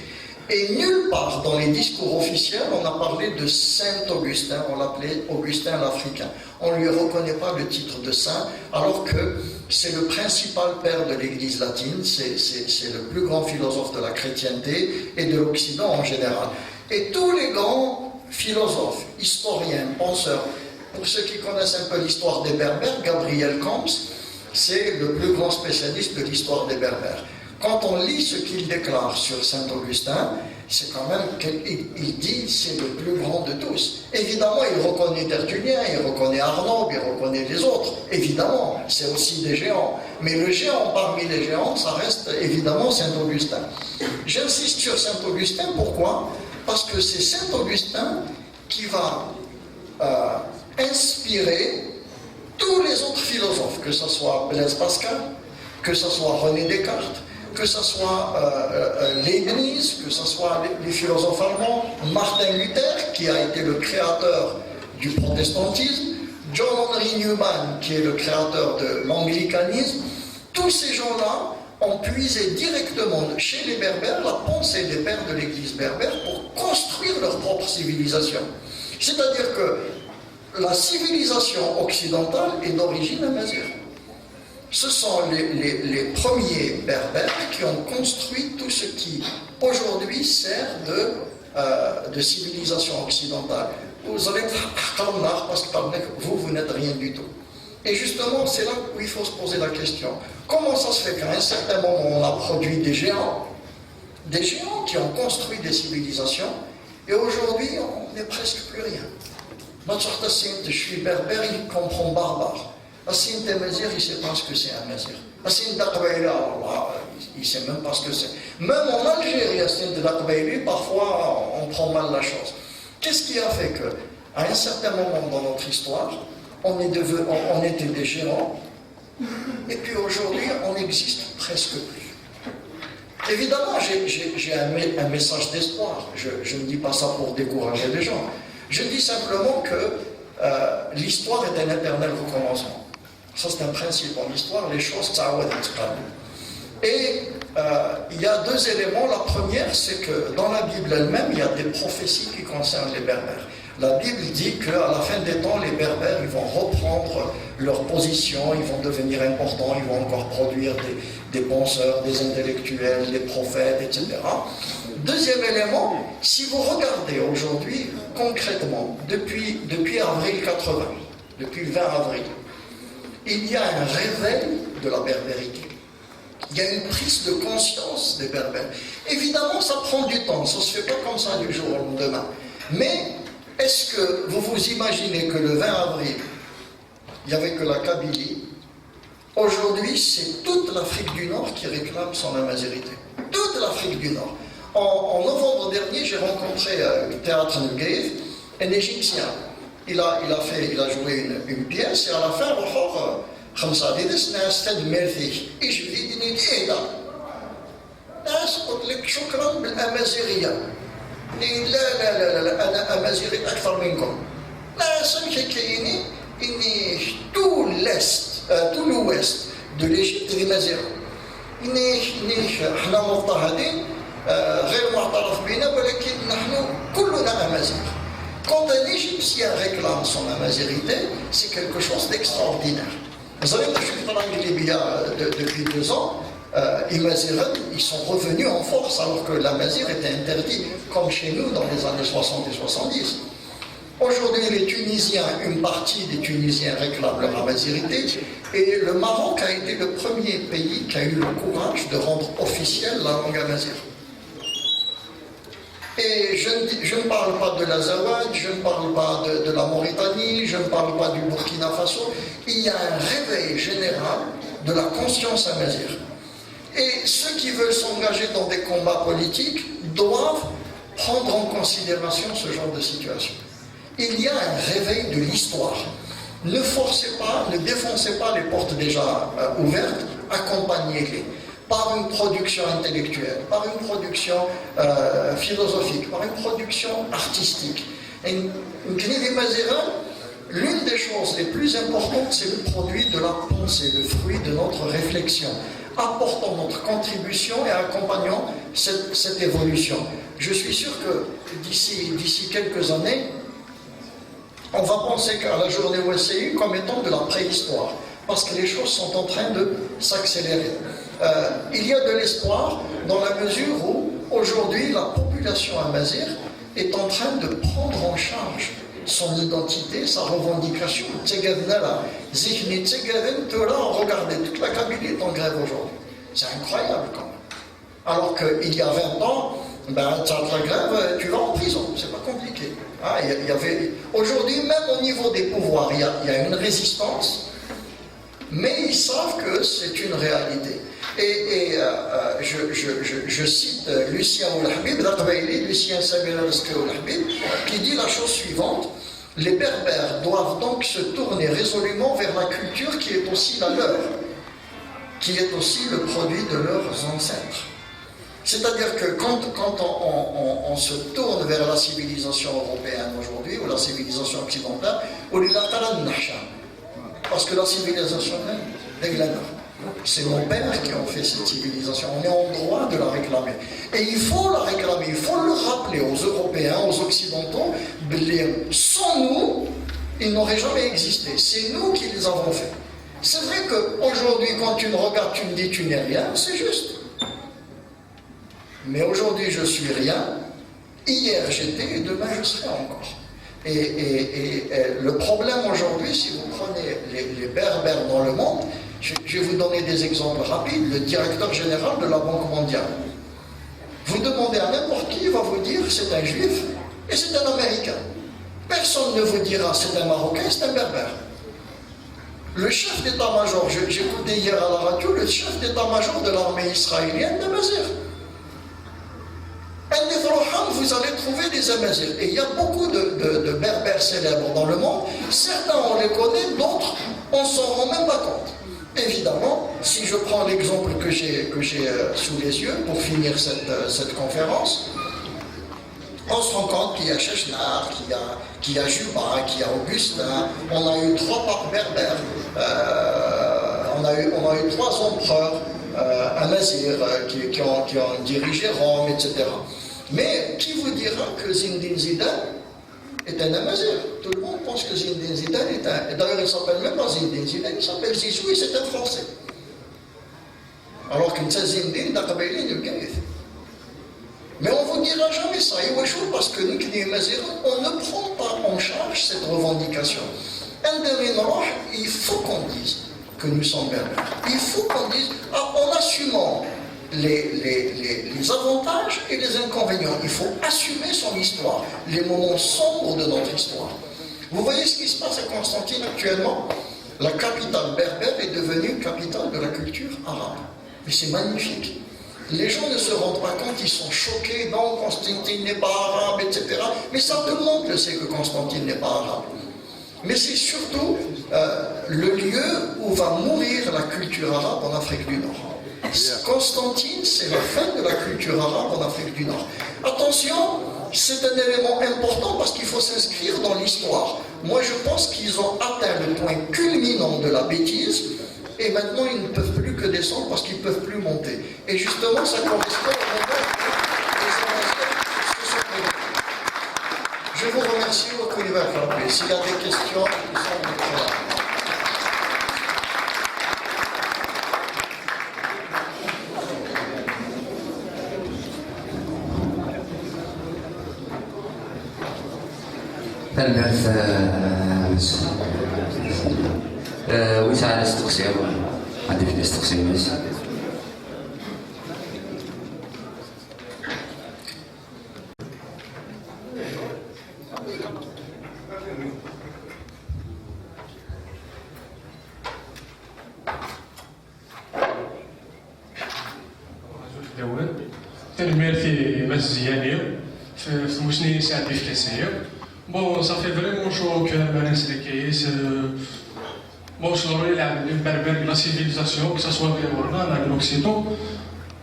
C: Et nulle part dans les discours officiels, on a parlé de Saint-Augustin, on l'appelait Augustin l'Africain. On ne lui reconnaît pas le titre de saint, alors que c'est le principal père de l'Église latine, c'est le plus grand philosophe de la chrétienté et de l'Occident en général. Et tous les grands philosophes, historiens, penseurs, pour ceux qui connaissent un peu l'histoire des Berbères, Gabriel Camps, c'est le plus grand spécialiste de l'histoire des Berbères. Quand on lit ce qu'il déclare sur Saint-Augustin, c'est quand même qu'il dit c'est le plus grand de tous. Évidemment, il reconnaît Tertullien, il reconnaît Arnaud, il reconnaît les autres. Évidemment, c'est aussi des géants. Mais le géant parmi les géants, ça reste évidemment Saint-Augustin. J'insiste sur Saint-Augustin, pourquoi? Parce que c'est Saint-Augustin qui va inspirer tous les autres philosophes, que ce soit Blaise Pascal, que ce soit René Descartes, que ce soit Leibniz, que ce soit les philosophes allemands, Martin Luther, qui a été le créateur du protestantisme, John Henry Newman, qui est le créateur de l'anglicanisme. Tous ces gens-là ont puisé directement chez les Berbères la pensée des pères de l'Église berbère pour construire leur propre civilisation. C'est-à-dire que la civilisation occidentale est d'origine amazigh. Ce sont les premiers berbères qui ont construit tout ce qui aujourd'hui sert de civilisation occidentale. Vous allez parce que vous n'êtes rien du tout. Et justement, c'est là où il faut se poser la question. Comment ça se fait qu'à un certain moment, on a produit des géants qui ont construit des civilisations, et aujourd'hui, on n'est presque plus rien. Je suis berbère, il comprend barbare. Assine Temazir, il ne sait pas ce que c'est un Mazir. Assine Daqbaïla, il ne sait même pas ce que c'est. Même en Algérie, Assine Daqbaïli, parfois on prend mal la chose. Qu'est-ce qui a fait qu'à un certain moment dans notre histoire, on était des géants, et puis aujourd'hui, on n'existe presque plus. Évidemment, j'ai un message d'espoir. Je ne dis pas ça pour décourager les gens. Je dis simplement que l'histoire est un éternel recommencement. Ça, c'est un principe en histoire, les choses, ça va être calme. Et il y a deux éléments. La première, c'est que dans la Bible elle-même, il y a des prophéties qui concernent les Berbères. La Bible dit qu'à la fin des temps, les Berbères, ils vont reprendre leur position, ils vont devenir importants, ils vont encore produire des penseurs, des intellectuels, des prophètes, etc. Deuxième élément, si vous regardez aujourd'hui, concrètement, depuis avril 80, depuis le 20 avril, il y a un réveil de la berbérité. Il y a une prise de conscience des Berbères. Évidemment, ça prend du temps, ça ne se fait pas comme ça du jour au lendemain. Mais est-ce que vous vous imaginez que le 20 avril, il n'y avait que la Kabylie? Aujourd'hui, c'est toute l'Afrique du Nord qui réclame son amazérité. Toute l'Afrique du Nord. En novembre dernier, j'ai rencontré le théâtre Nguev, un Égyptien. Il a joué une pièce et à la fin, خمسة ديدس ناس تدمر فيك ايش بديني تحيدا ناس قلت لك شكرا بالامازيغيه لا لا لا لا انا امازيغي اكثر منكم ناس كاينين اني تو لويست دو ليجيبت دي مازيغ اني حنا مضطهدين غير معترف بنا ولكن نحن كلنا امازيغ. Quand un Égyptien réclame son amazérité, c'est quelque chose d'extraordinaire. Vous savez, je suis dans la Libye depuis 2 ans. Imaziren, ils sont revenus en force alors que l'amazir était interdit, comme chez nous dans les années 60 et 70. Aujourd'hui, les Tunisiens, une partie des Tunisiens réclament leur amazirité, et le Maroc a été le premier pays qui a eu le courage de rendre officielle la langue amazir. Et je ne parle pas de l'Azawad, je ne parle pas de la Mauritanie, je ne parle pas du Burkina Faso. Il y a un réveil général de la conscience amazigh. Et ceux qui veulent s'engager dans des combats politiques doivent prendre en considération ce genre de situation. Il y a un réveil de l'histoire. Ne forcez pas, ne défoncez pas les portes déjà ouvertes, accompagnez-les par une production intellectuelle, par une production philosophique, par une production artistique. Et l'une des choses les plus importantes, c'est le produit de la pensée, le fruit de notre réflexion. Apportons notre contribution et accompagnons cette évolution. Je suis sûr que d'ici quelques années, on va penser à la journée OSCE comme étant de la préhistoire, parce que les choses sont en train de s'accélérer. Il y a de l'espoir dans la mesure où aujourd'hui la population amazigh est en train de prendre en charge son identité, sa revendication. Regardez, toute la Kabylie est en grève aujourd'hui. C'est incroyable quand même. Alors qu'il y a 20 ans, tu as de la grève, tu vas en prison, c'est pas compliqué. Aujourd'hui, même au niveau des pouvoirs, il y a une résistance, mais ils savent que c'est une réalité. Et je cite Lucien Oulhabib, Lucien Samir Oulhabib, qui dit la chose suivante: les Berbères doivent donc se tourner résolument vers la culture qui est aussi la leur, qui est aussi le produit de leurs ancêtres. C'est-à-dire que quand on se tourne vers la civilisation européenne aujourd'hui, ou la civilisation occidentale, parce que la civilisation c'est nos pères qui ont fait cette civilisation, on est en droit de la réclamer. Et il faut la réclamer, il faut le rappeler aux Européens, aux Occidentaux, sans nous, ils n'auraient jamais existé. C'est nous qui les avons fait. C'est vrai qu'aujourd'hui, quand tu me regardes, tu me dis tu n'es rien, c'est juste. Mais aujourd'hui, je suis rien. Hier, j'étais et demain, je serai encore. Et le problème aujourd'hui, si vous prenez les Berbères dans le monde, je vais vous donner des exemples rapides. Le directeur général de la Banque mondiale. Vous demandez à n'importe qui, il va vous dire c'est un juif et c'est un américain. Personne ne vous dira c'est un marocain, c'est un berbère. Le chef d'état-major, j'écoutais hier à la radio, le chef d'état-major de l'armée israélienne d'Amazir. Vous allez trouver des Amazirs. Et il y a beaucoup de berbères célèbres dans le monde. Certains on les connaît, d'autres on ne s'en rend même pas compte. Évidemment, si je prends l'exemple que j'ai sous les yeux pour finir cette conférence, on se rend compte qu'il y a Chechnar, qu'il y a Juba, qu'il y a Augustin, on a eu 3 papes berbères, on a eu 3 empereurs, Amazir, qui ont dirigé Rome, etc. Mais qui vous dira que Zinedine Zidane est un Amazir? Tout le monde pense que Zinedine Zidane est un... D'ailleurs, il ne s'appelle même pas Zinedine Zidane, il s'appelle Zizou et c'est un Français. Alors qu'une Zinedine d'Aqabili de Gaïf. Mais on ne vous dira jamais ça. Parce que nous, on ne prend pas en charge cette revendication. Il faut qu'on dise que nous sommes berbères. Il faut qu'on dise, en assumant les avantages et les inconvénients. Il faut assumer son histoire, les moments sombres de notre histoire. Vous voyez ce qui se passe à Constantine actuellement? La capitale berbère est devenue capitale de la culture arabe. Mais c'est magnifique. Les gens ne se rendent pas compte, ils sont choqués, non, Constantine n'est pas arabe, etc. Mais ça, tout le monde le sait que Constantine n'est pas arabe. Mais c'est surtout le lieu où va mourir la culture arabe en Afrique du Nord. Constantine, c'est la fin de la culture arabe en Afrique du Nord. Attention, c'est un élément important parce qu'il faut s'inscrire dans l'histoire. Moi, je pense qu'ils ont atteint le point culminant de la bêtise. Et maintenant, ils ne peuvent plus que descendre parce qu'ils ne peuvent plus monter. Et justement, ça correspond au moment où les Amaziens se sont réveillés. Je vous remercie beaucoup, Oliver Frappé. S'il y a des questions, ils sont là.
A: واش على استقصي عندي في الاستقصي ماشي
E: تنمير في مزيانية في موسنين ساعدي في كاسية. Bon, ça fait vraiment chaud au cœur, bon, je l'aurais la civilisation, que ce soit vers l'Occident,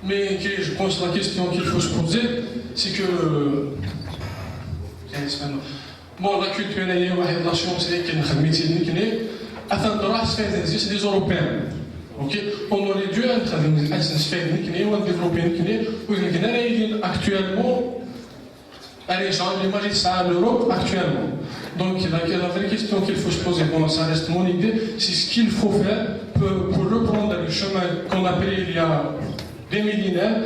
E: mais je pense que la question qu'il faut se poser, c'est que bon, la culture est une nation, c'est les Européens. Ok, on aurait dû développer actuellement. Les gens, les magistrats de l'Europe actuellement. Donc la vraie question qu'il faut se poser, bon, ça reste mon idée, c'est ce qu'il faut faire pour reprendre le chemin qu'on a pris il y a des millénaires,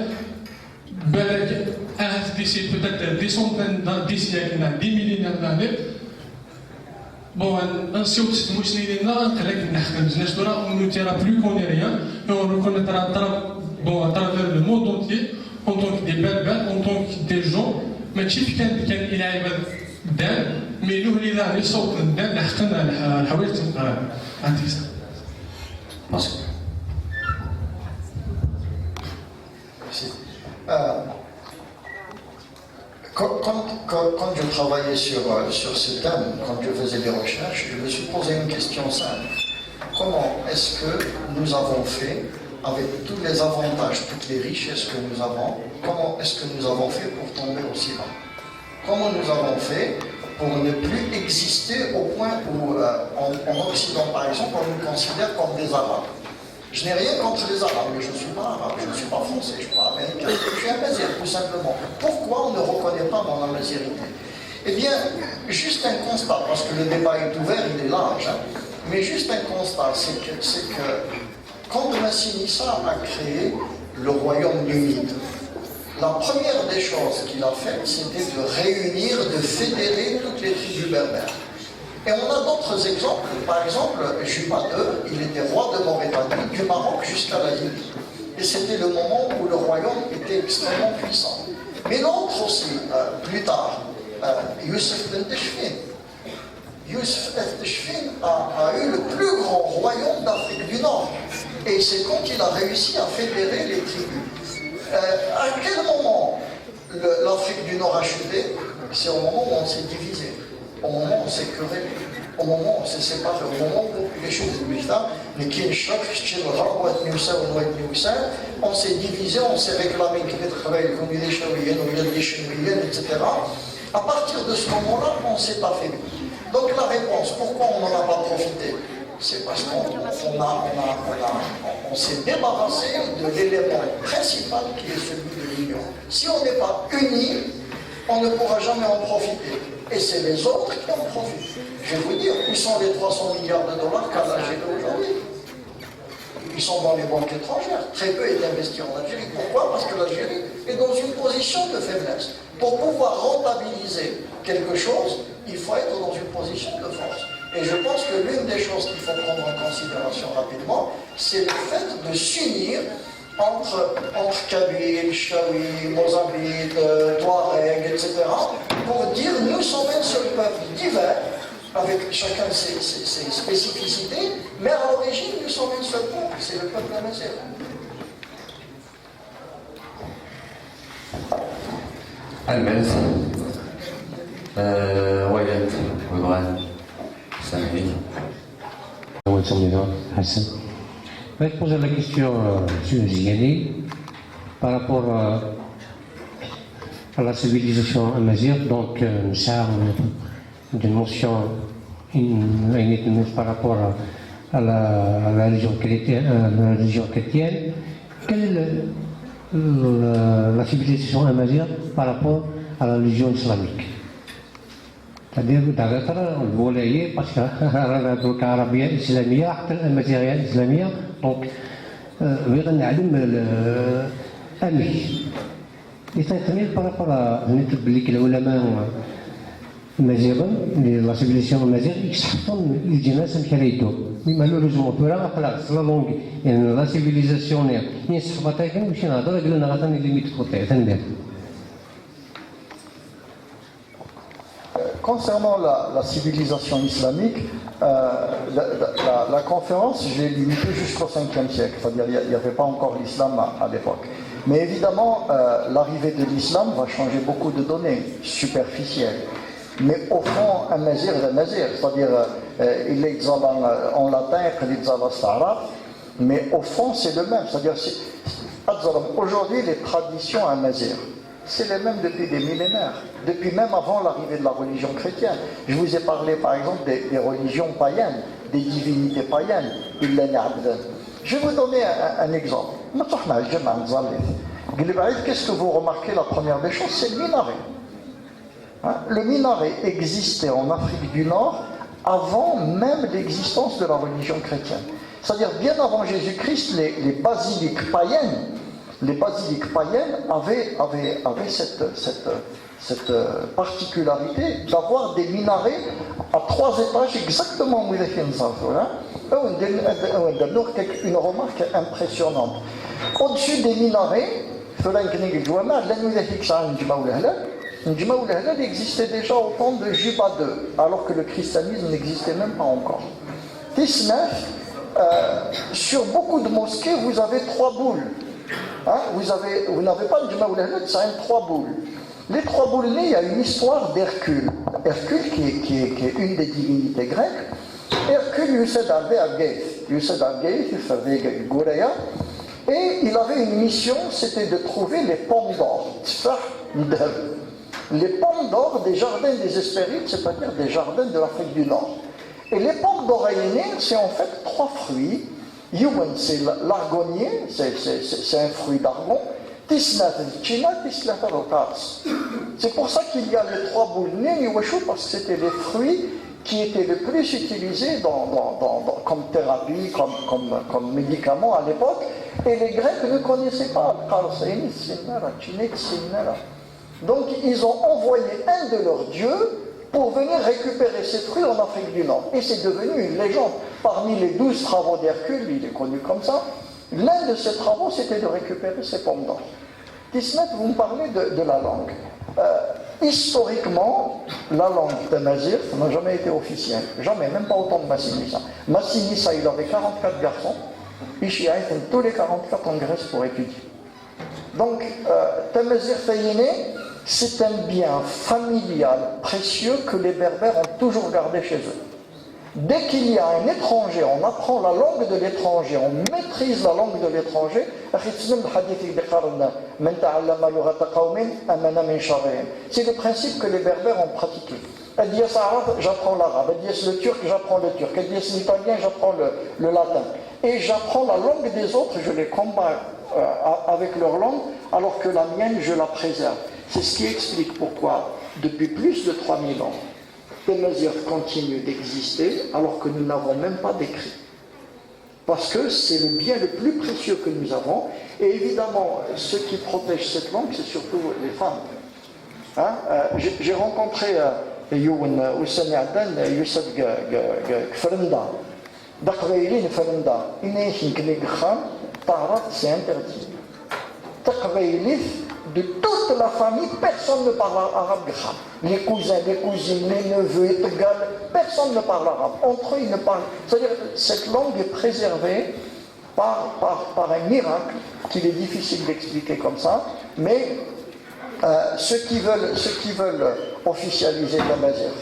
E: d'ici peut-être des centaines, des siècles, des millénaires d'années. Bon, ainsi on ne dira plus qu'on n'est rien, et on reconnaîtra bon, à travers le monde entier, en tant que des berbères, en tant que des gens. ماشي كان يلعب الدم مي له اللي لا يصوت الدم لحقنا الحوايج تنقرا عندي
C: Quand je travaillais sur ce thème, quand je faisais des recherches, je me suis posé une question simple. Comment est-ce que nous avons fait, avec tous les avantages, toutes les richesses que nous avons, comment est-ce que nous avons fait pour tomber aussi bas? Comment nous avons fait pour ne plus exister au point où, en Occident par exemple, on nous considère comme des Arabes? Je n'ai rien contre les Arabes, mais je ne suis pas arabe, je ne suis pas français, je ne suis pas américain, je suis amazir, tout simplement. Pourquoi on ne reconnaît pas mon amazirité? Eh bien, juste un constat, parce que le débat est ouvert, il est large, hein, mais juste un constat, c'est que quand Massinissa a créé le royaume numide, la première des choses qu'il a faites, c'était de réunir, de fédérer toutes les tribus berbères. Et on a d'autres exemples. Par exemple, Juba II, il était roi de Mauritanie, du Maroc jusqu'à la Libye. Et c'était le moment où le royaume était extrêmement puissant. Mais l'autre aussi, plus tard, Youssef Ben Teshfin. Youssef Ben Teshfin a eu le plus grand royaume d'Afrique du Nord. Et c'est quand il a réussi à fédérer les tribus. À quel moment l'Afrique du Nord a chuté? C'est au moment où on s'est divisé, au moment où on s'est querellé, au moment où on s'est séparé, au moment où les choses de l'État On s'est divisé, on s'est réclamé etc. À partir de ce moment-là, on ne s'est pas fait. Donc la réponse, pourquoi on n'en a pas profité? C'est parce qu'on s'est débarrassé de l'élément principal qui est celui de l'union. Si on n'est pas unis, on ne pourra jamais en profiter. Et c'est les autres qui en profitent. Je vais vous dire, où sont les 300 milliards de dollars qu'Allah a aujourd'hui? Ils sont dans les banques étrangères. Très peu est investi en Algérie. Pourquoi? Parce que l'Algérie est dans une position de faiblesse. Pour pouvoir rentabiliser quelque chose, il faut être dans une position de force. Et je pense que l'une des choses qu'il faut prendre en considération rapidement, c'est le fait de s'unir entre Kabyle, Chaoui, Mozambique, Touareg, etc., pour dire nous sommes un seul peuple divers, avec chacun ses spécificités, mais à l'origine nous sommes un seul peuple, c'est le peuple amazigh.
A: الملك ولد ويبغى سامحني.
F: Je vais poser la question sur Ziani par rapport à la civilisation amazigh. Donc, une notion par rapport à la religion chrétienne. Quelle est la civilisation amazigh par rapport à la religion islamique? C'est-à-dire الولاية parce que هذوك عربية إسلامية حتى الأمازيغية إسلامية دونك بغينا نعلم أمي يتنقل بارابور نكتب بلي العلماء مازيغن لا سيفيليزاسيون مازيغ يكشفون الجناس مكريدو مي مالوريزمون تورا خلاص لا لونغ يعني لا سيفيليزاسيون ينصحبها كان باش نهضر قلنا غادي ليميت كوتي تندير.
B: Concernant la civilisation islamique, la conférence, je l'ai limitée jusqu'au 5e siècle, c'est-à-dire il n'y avait pas encore l'islam à l'époque. Mais évidemment, l'arrivée de l'islam va changer beaucoup de données superficielles. Mais au fond, un mazir, c'est-à-dire il est en latin, il est mais au fond c'est le même, c'est-à-dire aujourd'hui les traditions amazigh, c'est les mêmes depuis des millénaires, depuis même avant l'arrivée de la religion chrétienne. Je vous ai parlé par exemple des religions païennes, des divinités païennes. Je vais vous donner un exemple. Qu'est-ce que vous remarquez? La première des choses, c'est le minaret. Le minaret existait en Afrique du Nord avant même l'existence de la religion chrétienne. C'est-à-dire bien avant Jésus-Christ, les basiliques païennes avaient cette particularité d'avoir des minarets à 3 étages exactement où il est une remarque impressionnante. Au-dessus des minarets, il existait déjà au temps de Juba II, alors que le christianisme n'existait même pas encore. Sur beaucoup de mosquées, vous avez 3 boules. Vous n'avez pas le Juma ou l'Ahlad, ça a 3 boules. Les 3 boules, il y a une histoire d'Hercule. Hercule, qui est une des divinités grecques. Hercule, et il avait une mission, c'était de trouver les pommes d'or. Les pommes d'or des jardins des Hespérides, c'est-à-dire des jardins de l'Afrique du Nord. Et les pommes d'oreiller, c'est en fait 3 fruits. Yuwen, c'est l'argonier, c'est un fruit d'argon. C'est pour ça qu'il y a les 3 boules parce que c'était les fruits qui étaient les plus utilisés comme thérapie, comme médicament à l'époque. Et les Grecs ne connaissaient pas. Donc ils ont envoyé un de leurs dieux pour venir récupérer ces fruits en Afrique du Nord. Et c'est devenu une légende. Parmi les 12 travaux d'Hercule, il est connu comme ça, l'un de ses travaux, c'était de récupérer ces pommes d'or. Tismet, vous me parlez de la langue. Historiquement, la langue d'Amazigh n'a jamais été officielle. Jamais, même pas autant de Massinissa. Massinissa, il avait 44 garçons. Ishia était tous les 44 en Grèce pour étudier. Donc, Tamazigh Fayyiné, c'est un bien familial précieux que les Berbères ont toujours gardé chez eux. Dès qu'il y a un étranger, on apprend la langue de l'étranger, on maîtrise la langue de l'étranger. C'est le principe que les Berbères ont pratiqué. Adias arabe, j'apprends l'arabe. Adias le turc, j'apprends le turc. Adias l'italien, j'apprends le latin. Et j'apprends la langue des autres, je les combats avec leur langue, alors que la mienne, je la préserve. C'est ce qui explique pourquoi, depuis plus de 3000 ans, Tamazight continue d'exister alors que nous n'avons même pas d'écrit. Parce que c'est le bien le plus précieux que nous avons. Et évidemment, ceux qui protègent cette langue, c'est surtout les femmes. Hein? J'ai rencontré Youn Oussaniadan, Youssef Gfrenda. Dakwaïlin Frenda. C'est interdit. De toute la famille, personne ne parle arabe. Les cousins, les cousines, les neveux, les égales, personne ne parle arabe. Entre eux, ils ne parlent. C'est-à-dire cette langue est préservée par un miracle qu'il est difficile d'expliquer comme ça, mais ceux qui veulent officialiser Tamazight,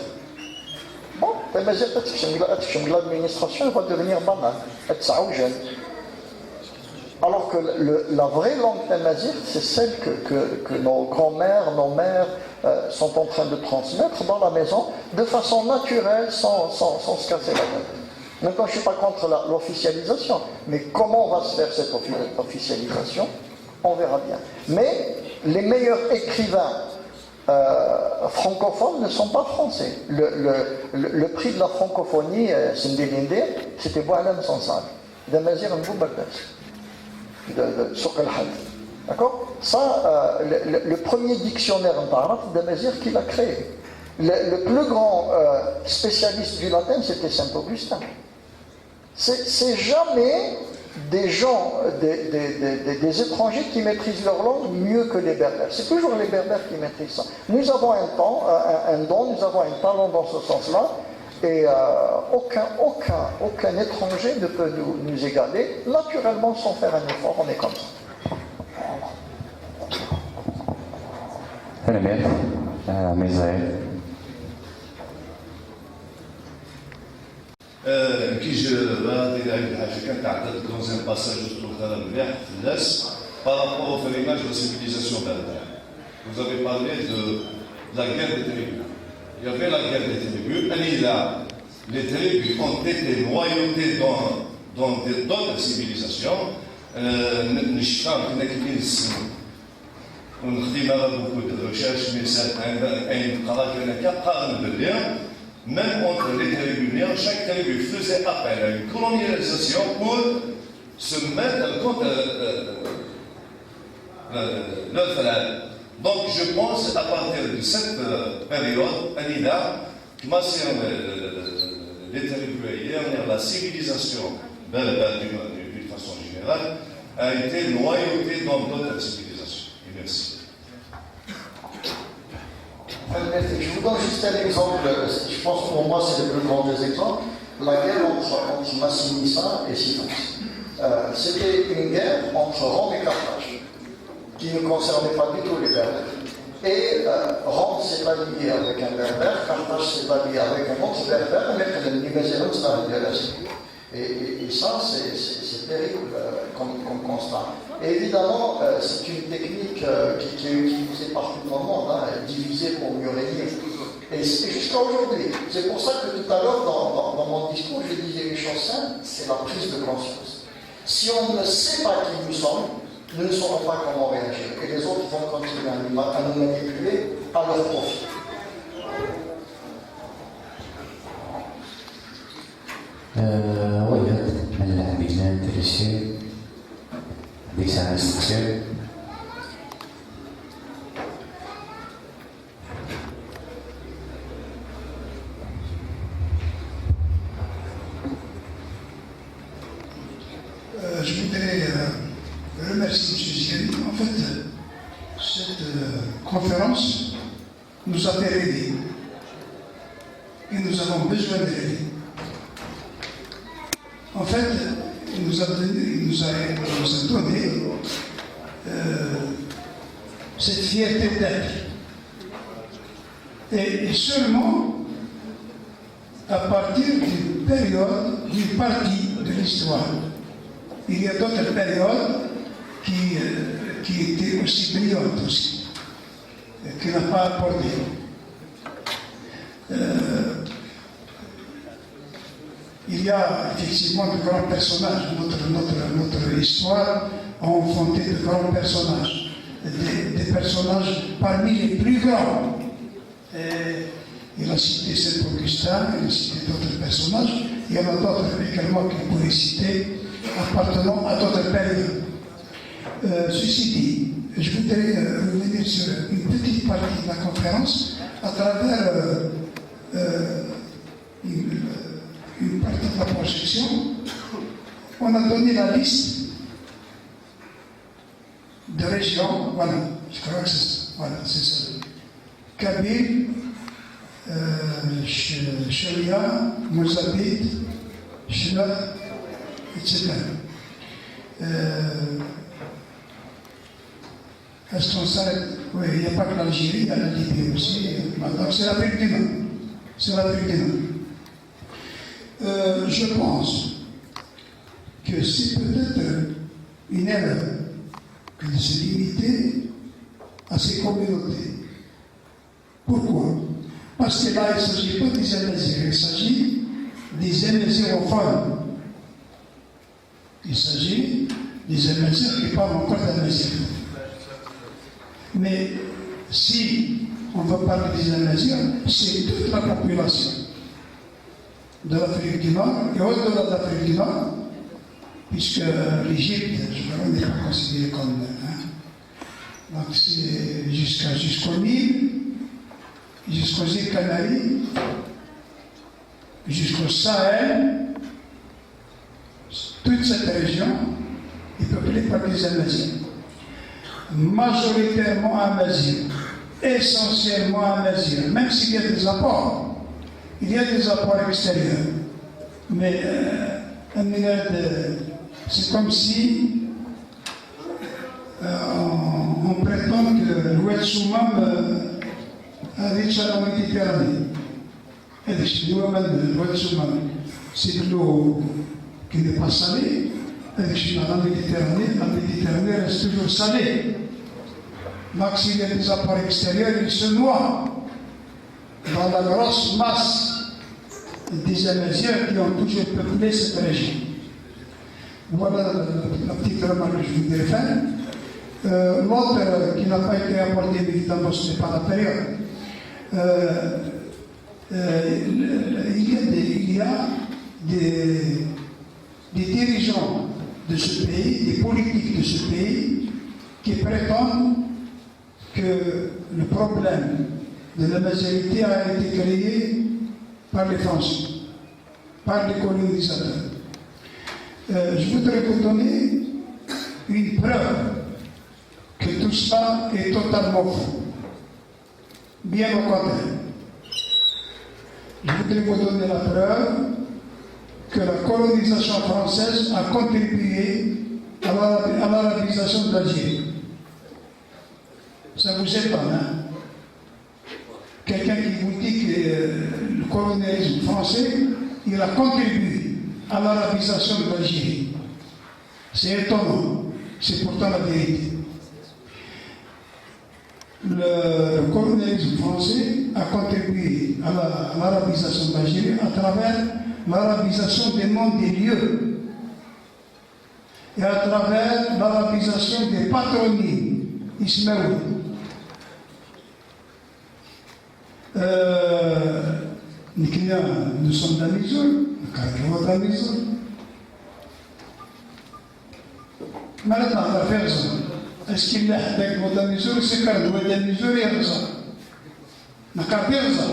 B: bon, Tamazight, l'administration va devenir banale, jeune. Alors que la vraie langue tamazight, c'est celle que nos grands-mères, nos mères sont en train de transmettre dans la maison de façon naturelle, sans se casser la tête. Maintenant, je ne suis pas contre l'officialisation, mais comment va se faire cette officialisation? On verra bien. Mais les meilleurs écrivains francophones ne sont pas français. Le prix de la francophonie, c'était Boualem Sansal. Tamazight de Souq al-Had. D'accord? Ça, le premier dictionnaire en arabe de Tamazight qu'il a créé. Le plus grand spécialiste du latin, c'était Saint-Augustin. C'est jamais des gens, des étrangers qui maîtrisent leur langue mieux que les Berbères. C'est toujours les Berbères qui maîtrisent ça. Nous avons un don, nous avons un talent dans ce sens-là. Et aucun étranger ne peut nous égaler, naturellement, sans faire un effort. On est comme ça.
G: Par rapport au phénomène de la civilisation berbère. Vous avez parlé de la guerre des tribus. Il y avait la guerre des tribus, les tribus ont été noyautées dans d'autres civilisations. On a beaucoup de recherches, mais même entre les tribus, chaque tribu faisait appel à une colonisation pour se mettre contre leur frère. Donc je pense à partir de cette période, les tribus, la civilisation berbère d'une façon générale, a été noyautée dans d'autres civilisations. Et merci.
B: Je vous donne juste un exemple, je pense que pour moi c'est le plus grand des exemples, la guerre entre Massinissa et Silex. C'était une guerre entre Rome et Carthage, qui ne concernait pas du tout les Berbères. Et Rome s'est allié avec un Berbère, Carthage s'est allié avec un autre Berbère, mais le Nibézéron s'est allié à la Et ça, c'est terrible comme constat. Et évidemment, c'est une technique qui est utilisée partout dans le monde, hein, diviser pour mieux régner. Et jusqu'à aujourd'hui. C'est pour ça que tout à l'heure, dans mon discours, je disais une chose simple, c'est la prise de conscience. Si on ne sait pas qui nous sommes, nous ne saurons pas comment réagir. Et les autres vont continuer à nous manipuler à leur profit.
H: Je voudrais remercier M. Zeri. En fait, cette conférence nous a fait rêver. Et nous avons besoin de rêver. En fait, il nous a donné cette fierté d'être. Et seulement à partir d'une période, d'une partie de l'histoire. Il y a d'autres périodes qui étaient aussi brillantes aussi, qu'il n'a pas abordées. Il y a effectivement de grands personnages. Notre histoire a enfanté de grands personnages, des personnages parmi les plus grands. Il a cité Saint-Augustin, il a cité d'autres personnages. Il y en a d'autres également qu'il pourrait citer appartenant à d'autres périodes. Ceci dit, je voudrais revenir sur une petite partie de la conférence à travers une partie de la projection. On a donné la liste de régions, voilà, je crois que c'est ça, voilà, c'est ça. Kabyle, Sharia, Mozambique, Chila, etc. Est-ce qu'on s'arrête? Oui, il n'y a pas que l'Algérie, il y a la Libye aussi. Donc c'est l'Afrique du Nord. C'est l'Afrique du Nord. Je pense que c'est peut-être une erreur que de se limiter à ces communautés. Pourquoi? Parce que là, il ne s'agit pas des Amazirs, il s'agit des Amazigophones. Il s'agit des Amazirs qui parlent encore d'Amazigh. Mais si on veut parler des Amazirs, c'est toute la population de l'Afrique du Nord et au-delà de l'Afrique du Nord, puisque l'Égypte, je ne vais pas considérer comme. Donc c'est jusqu'au Nil, jusqu'aux îles Canaries, jusqu'au Sahel, toute cette région est peuplée par des Amazirs. Majoritairement Amazirs, essentiellement Amazirs, même s'il y a des apports. Il y a des apports extérieurs. Mais c'est comme si on prétend que l'Ouest Soumam arrive à la Méditerranée. Et l'Ouest Soumam, c'est de l'eau qui n'est pas salée. Et la Méditerranée reste toujours salée. Donc s'il y a des apports extérieurs, ils se noient dans la grosse masse des Amazirs qui ont toujours peuplé cette région. Voilà la petite remarque que je voudrais faire. L'autre qui n'a pas été abordé, évidemment, ce n'est pas la période. Il y a des dirigeants de ce pays, des politiques de ce pays, qui prétendent que le problème de la majorité a été créé par les Français, par les colonisateurs. Je voudrais vous donner une preuve que tout cela est totalement faux. Bien au contraire. Je voudrais vous donner la preuve que la colonisation française a contribué à l'arabisation de l'Algérie. Ça vous étonne, hein? Quelqu'un qui vous dit que le colonialisme français, il a contribué à l'arabisation de l'Algérie. C'est étonnant, c'est pourtant la vérité. Le colonialisme français a contribué à l'arabisation de l'Algérie à travers l'arabisation des noms des lieux et à travers l'arabisation des patronymes ismaélites. Nous sommes de la Missour, nous sommes de la Missour. Maintenant, on va faire ça. Est-ce qu'il y a avec la Missour, c'est car nous sommes de la Missour et de ça. Nous sommes de ça.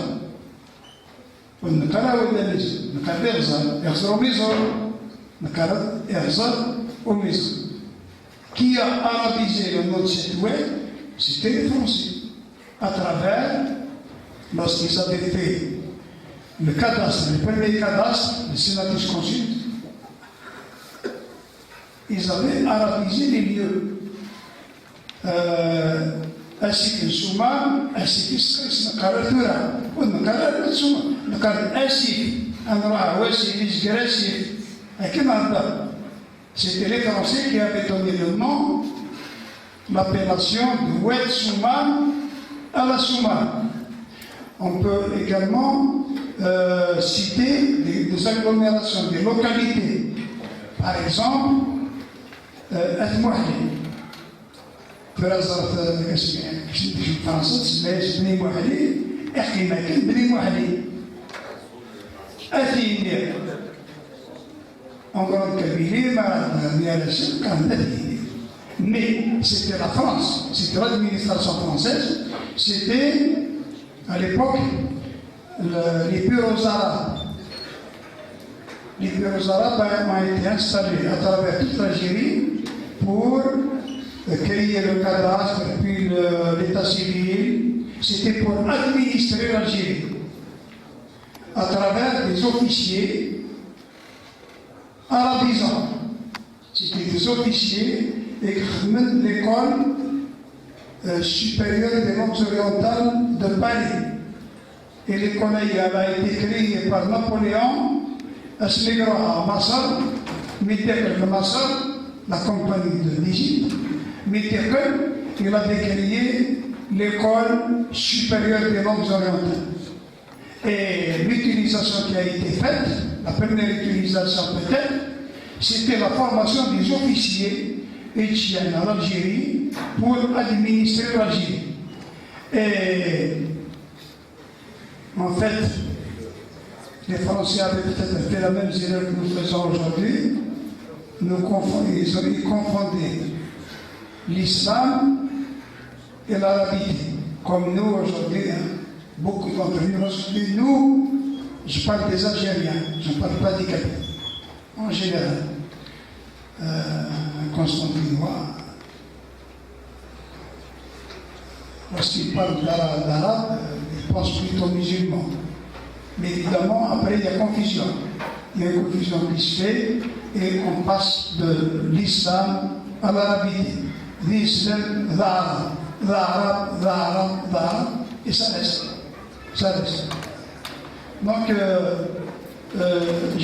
H: On ne peut pas de la Missour. Nous sommes de ça. Nous sommes de ça. Nous sommes de ça au Missour. Qui a arabisé le nom de cette web? C'était les Français. À travers, lorsqu'ils avaient fait le cadastre, le premier cadastre, le sénatus consulte, ils avaient arabisé les lieux. Ainsi que Souma, ainsi que Nakaratura, Nakaratura, ainsi C'était les Français qui avaient donné le nom, l'appellation de Oued Souman à la Soumane. On peut également citer des agglomérations, des localités. Par exemple, Atmouhli. فرصة اسمي في فرنسا تسمى بني موحلي احكي مكان بني موحلي أثيني en Kabylie, mais c'était la France, c'était l'administration française, c'était à l'époque les bureaux arabes. Les bureaux arabes ont été installés à travers toute l'Algérie pour créer le cadastre, puis l'état civil. C'était pour administrer l'Algérie à travers des officiers arabisants. C'était des officiers et l'école supérieure des langues orientales de Paris. Et l'école a été créée par Napoléon à Massar, la compagnie de l'Égypte. Il avait créé l'école supérieure des langues orientales. Et l'utilisation qui a été faite, la première utilisation peut-être, c'était la formation des officiers égyptiens en Algérie pour administrer l'Algérie. Et en fait, les Français avaient peut-être fait la même erreur que nous faisons aujourd'hui. Ils confondaient l'islam et l'Arabie. Comme nous aujourd'hui, beaucoup d'entre nous, je parle des Algériens, je ne parle pas des Kabyles. En général, un Constantinois, lorsqu'il parle d'arabe, il pense plutôt musulman. Mais évidemment, après, il y a confusion. Il y a une confusion qui se fait et on passe de l'islam à l'Arabie. L'islam, l'arabe, et ça reste. Ça reste. Donc, je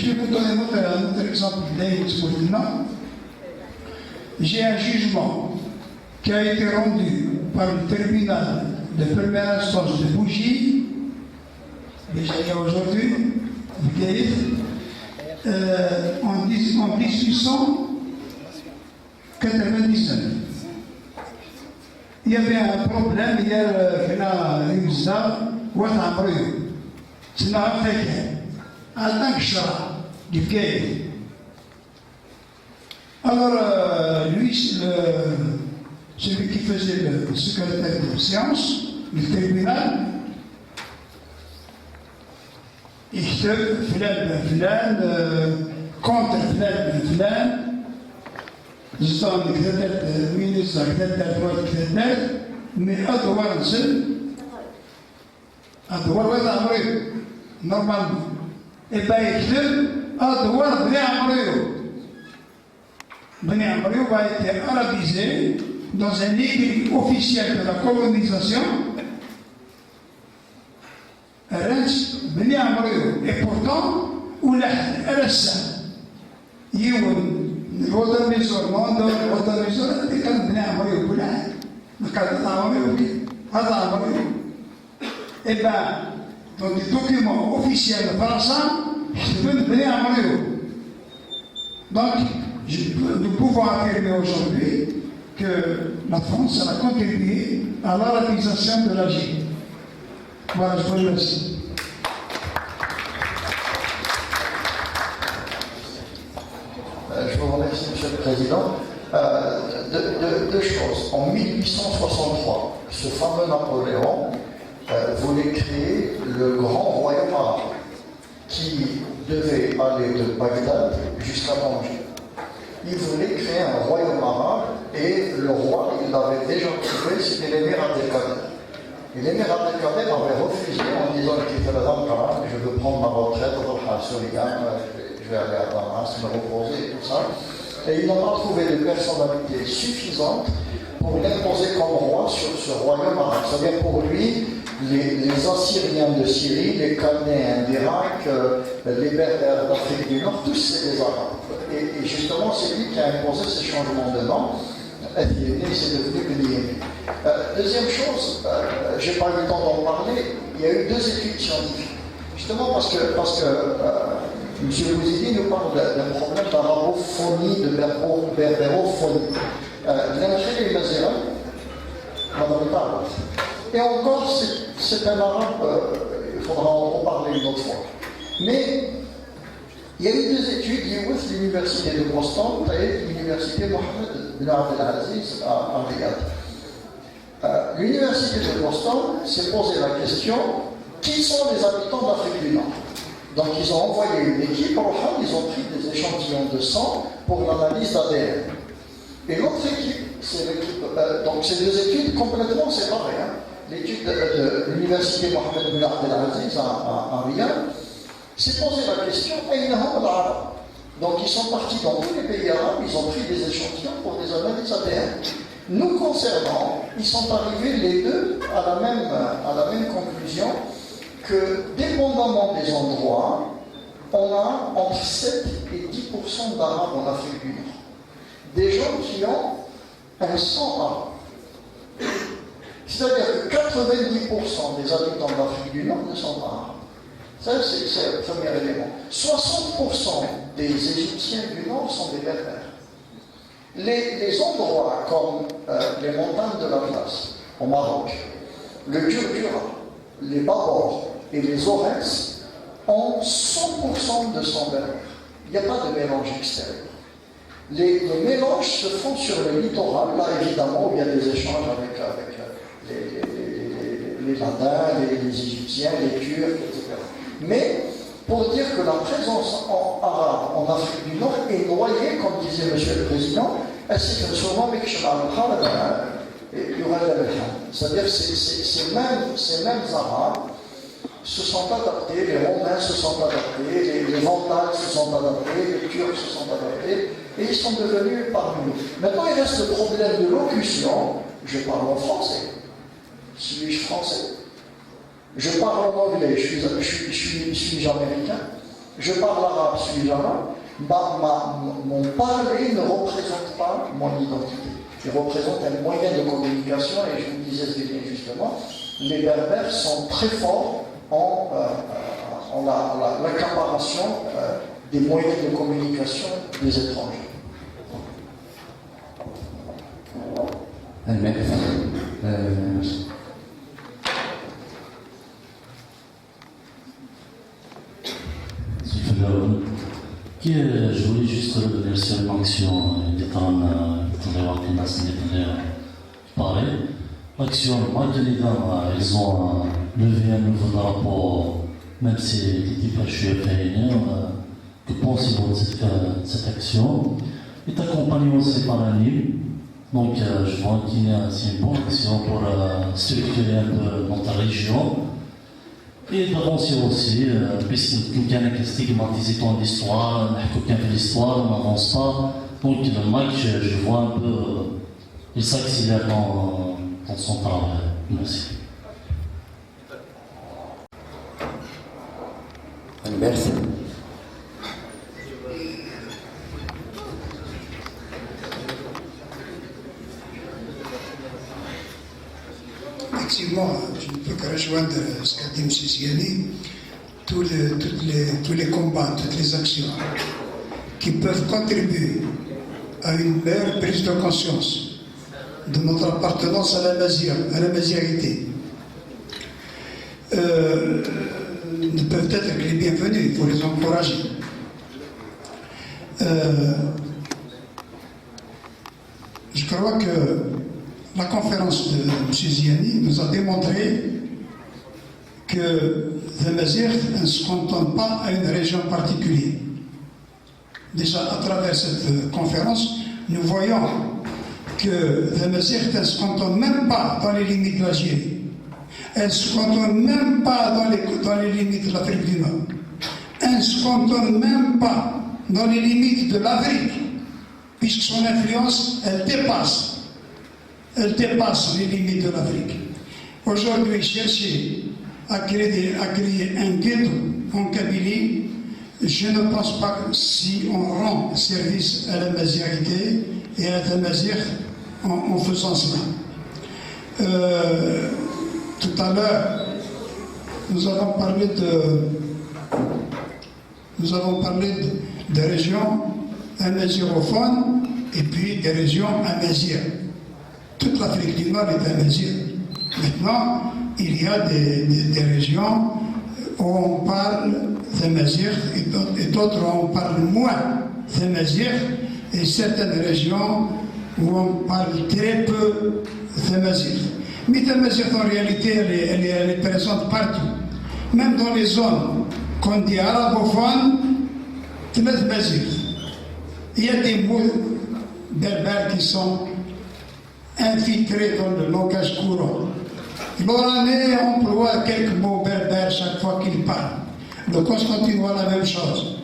H: vais vous donner un autre exemple maintenant. J'ai un jugement qui a été rendu par le tribunal de première instance de Bougie, déjà il y a aujourd'hui, en 1899. Il y avait un problème, il y a une c'est un africain, en tant que chara, du gay. Alors, lui, celui qui faisait le secrétaire de séance, du tribunal, il se flan, contre flan, زان كذا مينيس كذا كذا mais أدوار وهذا عمري normalement et bien يكتب أدوار بني عمري va être arabisé dans un écrit officiel de la colonisation بني عمري et pourtant ولحد أرسل يوم الوطن المسلمان الوطن المسلمان اللي كان بني عمري كل حاجة ما كان عمري هذا عمري et bien dans des documents officiels français je peux bnei عمري. Donc nous pouvons affirmer aujourd'hui que la France a contribué à l'arabisation de l'Algérie. Voilà, je vous remercie.
B: Je vous remercie, Monsieur le Président. Deux choses. En 1863, ce fameux Napoléon voulait créer le grand royaume arabe qui devait aller de Bagdad jusqu'à Tanger. Il voulait créer un royaume arabe et le roi, il l'avait déjà trouvé, c'était l'émir Abdelkader. Et l'émir Abdelkader avait refusé en disant qu'il fallait rentrer, je veux prendre ma retraite, je vais aller à Damas, me reposer et tout ça. Et il n'a pas trouvé de personnalité suffisante pour l'imposer comme roi sur ce royaume arabe. C'est-à-dire pour lui, les Assyriens de Syrie, les Cananéens d'Irak, les Berbères d'Afrique du Nord, tous c'est des Arabes. Et justement, c'est lui qui a imposé ces changements de nom. Athéné, c'est devenu Beniéné. Deuxième chose, je n'ai pas eu le temps d'en parler, il y a eu 2 études scientifiques. Justement parce que M. Bouzidi nous parle d'un problème d'arabophonie, de berbérophonie. L'Algérie et l'Azéra, et encore, c'est un arabe, il faudra en parler une autre fois. Mais il y a eu 2 études, l'université de Boston et l'université Mohammed bin Abdelaziz à Riyad. L'université de Boston s'est posé la question, qui sont les habitants d'Afrique du Nord? Donc ils ont envoyé une équipe, enfin ils ont pris des échantillons de sang pour l'analyse d'ADN. Et l'autre équipe, c'est l'équipe, donc c'est 2 études complètement séparées. Hein. L'étude de l'université Mohammed bin Abdelaziz à Riyad s'est posé la question, donc ils sont partis dans tous les pays arabes, ils ont pris des échantillons pour des analyses ADN. Nous concernant, ils sont arrivés les 2 à la même conclusion que, dépendamment des endroits, on a entre 7 et 10% d'Arabes en Afrique du Nord. Des gens qui ont un sang arabe. C'est-à-dire que 90% des habitants de l'Afrique du Nord ne sont pas arabes. Ça, c'est le premier élément. 60% des Égyptiens du Nord sont des Berbères. Les endroits comme les montagnes de l'Atlas, au Maroc, le Djurdjura, les Babor et les Aurès ont 100% de sang berbère. Il n'y a pas de mélange extérieur. Les mélanges se font sur le littoral, là évidemment, où il y a des échanges avec les Ladins, les Égyptiens, les Turcs, etc. Mais pour dire que la présence arabe en Afrique du Nord est noyée, comme disait M. le Président, c'est-à-dire que ces mêmes Arabes se sont adaptés, les Romains se sont adaptés, les Vandales se sont adaptés, les Turcs se sont adaptés, et ils sont devenus parmi nous. Maintenant, il reste le problème de locution. Je parle en français. Suis-je français? Je parle en anglais, suis-je américain? Je parle arabe, suis-je arabe? Mon parler ne représente pas mon identité. Il représente un moyen de communication, et je vous disais justement, les Berbères sont très forts en l'accaparation des moyens de communication des étrangers.
I: Je voulais juste revenir sur une action l'action, ils ont levé un nouveau drapeau, même si l'équipe HUFN, que pensez-vous de cette action? Est accompagné aussi par un livre. Donc je vois qu'il y a une bonne action pour structurer un peu notre région. Et d'avancer aussi, puisque quelqu'un est stigmatisé dans l'histoire, quelqu'un fait l'histoire, on n'avance pas. Donc le match, je vois un peu, il s'accélère dans son travail. Merci.
J: Merci.
H: Effectivement, je ne peux que rejoindre ce qu'a dit M. Ziani, tous les combats, toutes les actions qui peuvent contribuer à une meilleure prise de conscience de notre appartenance à la mazirité, ne peuvent être que les bienvenus, il faut les encourager. Je crois que la conférence de M. Ziani nous a démontré que les Mazirs ne se cantonne pas à une région particulière. Déjà, à travers cette conférence, nous voyons que les Mazirs ne se cantonnent même pas dans les limites de l'Algérie. Elles ne se cantonnent même pas dans les limites de l'Afrique du Nord. Elles ne se cantonnent même pas dans les limites de l'Afrique, puisque son influence, elle dépasse les limites de l'Afrique. Aujourd'hui, chercher à créer un ghetto en Kabylie, je ne pense pas que si on rend service à la mazirité et à la mazir en faisant cela. Tout à l'heure, nous avons parlé de régions amazirophones et puis des régions amazir. Toute l'Afrique du Nord est amazir. Maintenant, il y a des régions où on parle d'amazir et d'autres où on parle moins d'amazir, et certaines régions où on parle très peu d'amazir. Mais l'amazir, en réalité, elle est présente partout. Même dans les zones qu'on dit arabophones, il y a des mots berbères qui sont infiltrés dans le langage courant. L'Oranais emploie quelques mots berbères chaque fois qu'il parle. Le Constantinois, la même chose.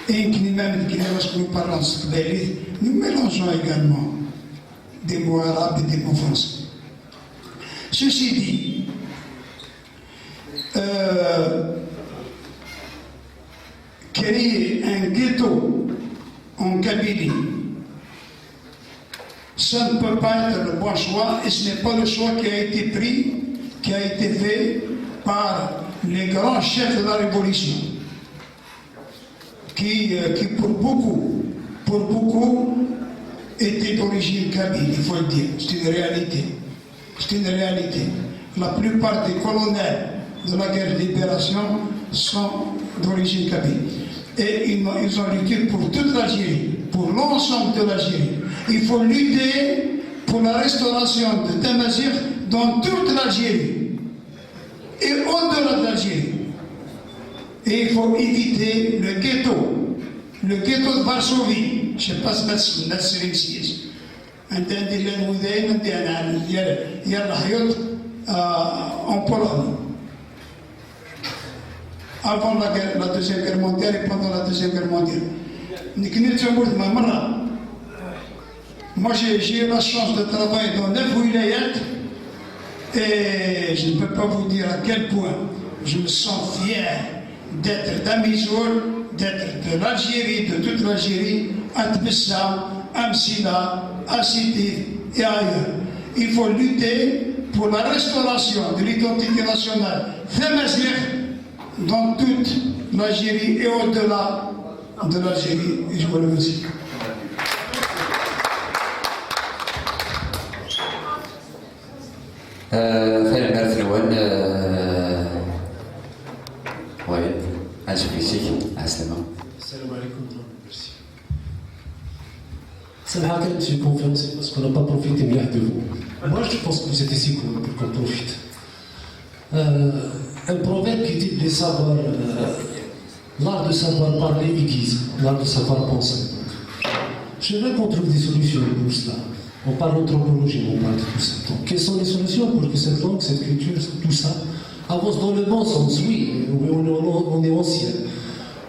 H: Et même lorsque nous parlons sqbaili, nous mélangeons également des mots arabes et des mots français. Ceci dit, créer un ghetto en Kabylie, ça ne peut pas être le bon choix, et ce n'est pas le choix qui a été pris, qui a été fait par les grands chefs de la Révolution, qui pour beaucoup étaient d'origine kabyle, il faut le dire. C'est une réalité. C'est une réalité. La plupart des colonels de la guerre de libération sont d'origine kabyle. Et ils ont lutté pour toute l'Algérie, pour l'ensemble de l'Algérie. Il faut lutter pour la restauration de Tamazigh dans toute l'Algérie et au-delà de l'Algérie. Et il faut éviter le ghetto de Varsovie. Je ne sais pas si c'est ici. En Pologne. Avant la Deuxième Guerre mondiale et pendant la Deuxième Guerre mondiale. Moi, j'ai eu la chance de travailler dans 9 wilayat et je ne peux pas vous dire à quel point je me sens fier d'être d'Amizoul, d'être de l'Algérie, de toute l'Algérie, à Tbissa, à Msila, à Sétif et ailleurs. Il faut lutter pour la restauration de l'identité nationale Tamazigh dans toute l'Algérie et au-delà de l'Algérie. Et je vous remercie.
A: خير الناس الأول وائل أشوف يسيك السلام
I: عليكم merci. Samha, quand je suis conférence, parce qu'on n'a pas profité bien de vous. Moi, je pense que vous êtes ici pour qu'on profite. Un proverbe qui dit de savoir, l'art de savoir parler aiguise, l'art de savoir penser. J'aimerais qu'on trouve des solutions pour cela. On parle d'anthropologie, on parle de tout ça. Donc, quelles sont les solutions pour que cette langue, cette culture, tout ça avance dans le bon sens? Oui, on est ancien.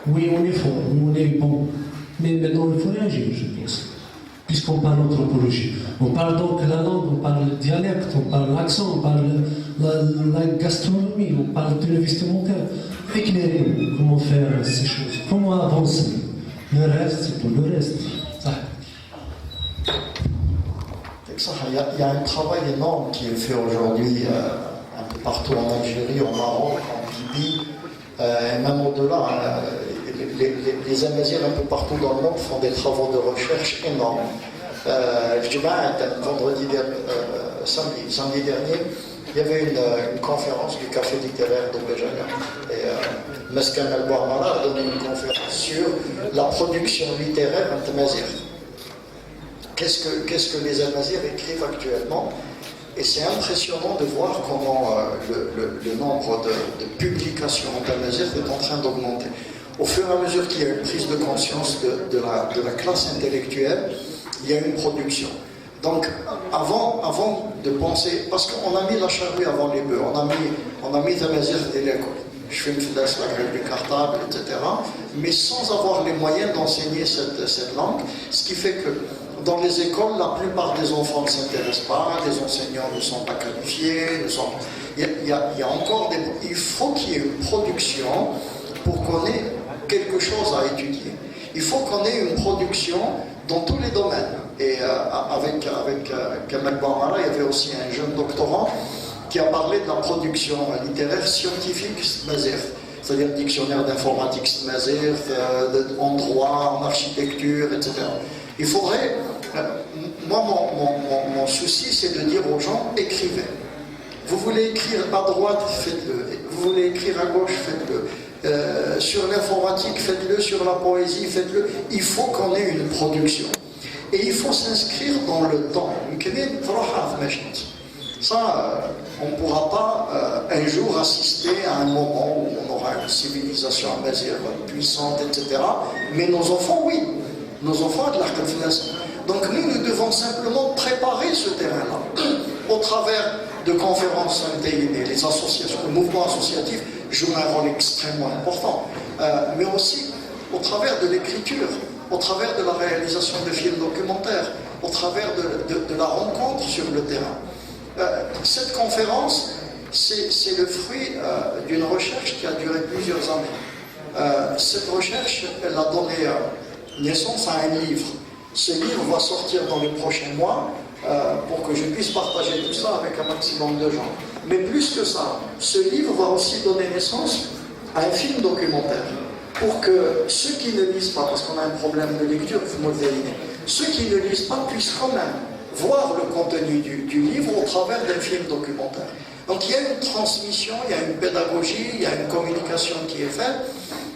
I: Oui, on est fort. Oui, on est bon. Mais maintenant, il faut réagir, je pense. Puisqu'on parle d'anthropologie. On parle donc la langue, on parle le dialecte, on parle l'accent, on parle la gastronomie, on parle de vestimentaire. Éclairez-nous comment faire ces choses, comment avancer. Le reste, c'est pour le reste. Ça.
C: Il y a un travail énorme qui est fait aujourd'hui un peu partout en Algérie, au Maroc, en Libye, et même au-delà. Les Amazirs un peu partout dans le monde font des travaux de recherche énormes. Samedi dernier, il y avait une conférence du café littéraire de Béjaïa. Et Meskan El-Bouamara a donné une conférence sur la production littéraire en Amazir. Qu'est-ce que les Amazirs écrivent actuellement? Et c'est impressionnant de voir comment le nombre de publications en Amazir est en train d'augmenter. Au fur et à mesure qu'il y a une prise de conscience de la classe intellectuelle, il y a une production. Donc, avant de penser, parce qu'on a mis la charrue avant les bœufs, on a mis Tamazigh dès l'école. je fais la grève du cartable, etc. Mais sans avoir les moyens d'enseigner cette langue, ce qui fait que dans les écoles, la plupart des enfants ne s'intéressent pas, les enseignants ne sont pas qualifiés, il y a encore il faut qu'il y ait une production pour qu'on ait quelque chose à étudier. Il faut qu'on ait une production dans tous les domaines. Et avec Kamal Bouamara, il y avait aussi un jeune doctorant qui a parlé de la production littéraire scientifique c'est-à-dire dictionnaire d'informatique en droit, en architecture, etc. Il faudrait... Moi, mon souci, c'est de dire aux gens, écrivez. Vous voulez écrire à droite, faites-le. Vous voulez écrire à gauche, faites-le. Sur l'informatique, faites-le. Sur la poésie, faites-le. Il faut qu'on ait une production. Et il faut s'inscrire dans le temps. Ça, on ne pourra pas un jour assister à un moment où on aura une civilisation puissante, etc. Mais nos enfants, oui. Nos enfants ont de l'arc-en-ciel. Donc nous devons simplement préparer ce terrain-là au travers de conférences intégrées. Les associations, le mouvement associatif joue un rôle extrêmement important, mais aussi au travers de l'écriture, au travers de la réalisation de films documentaires, au travers de la rencontre sur le terrain. Cette conférence, c'est le fruit d'une recherche qui a duré plusieurs années. Cette recherche, elle a donné naissance à un livre. Ce livre va sortir dans les prochains mois pour que je puisse partager tout ça avec un maximum de gens. Mais plus que ça, ce livre va aussi donner naissance à un film documentaire pour que ceux qui ne lisent pas, parce qu'on a un problème de lecture, ceux qui ne lisent pas puissent quand même voir le contenu du livre au travers d'un film documentaire. Donc il y a une transmission, il y a une pédagogie, il y a une communication qui est faite,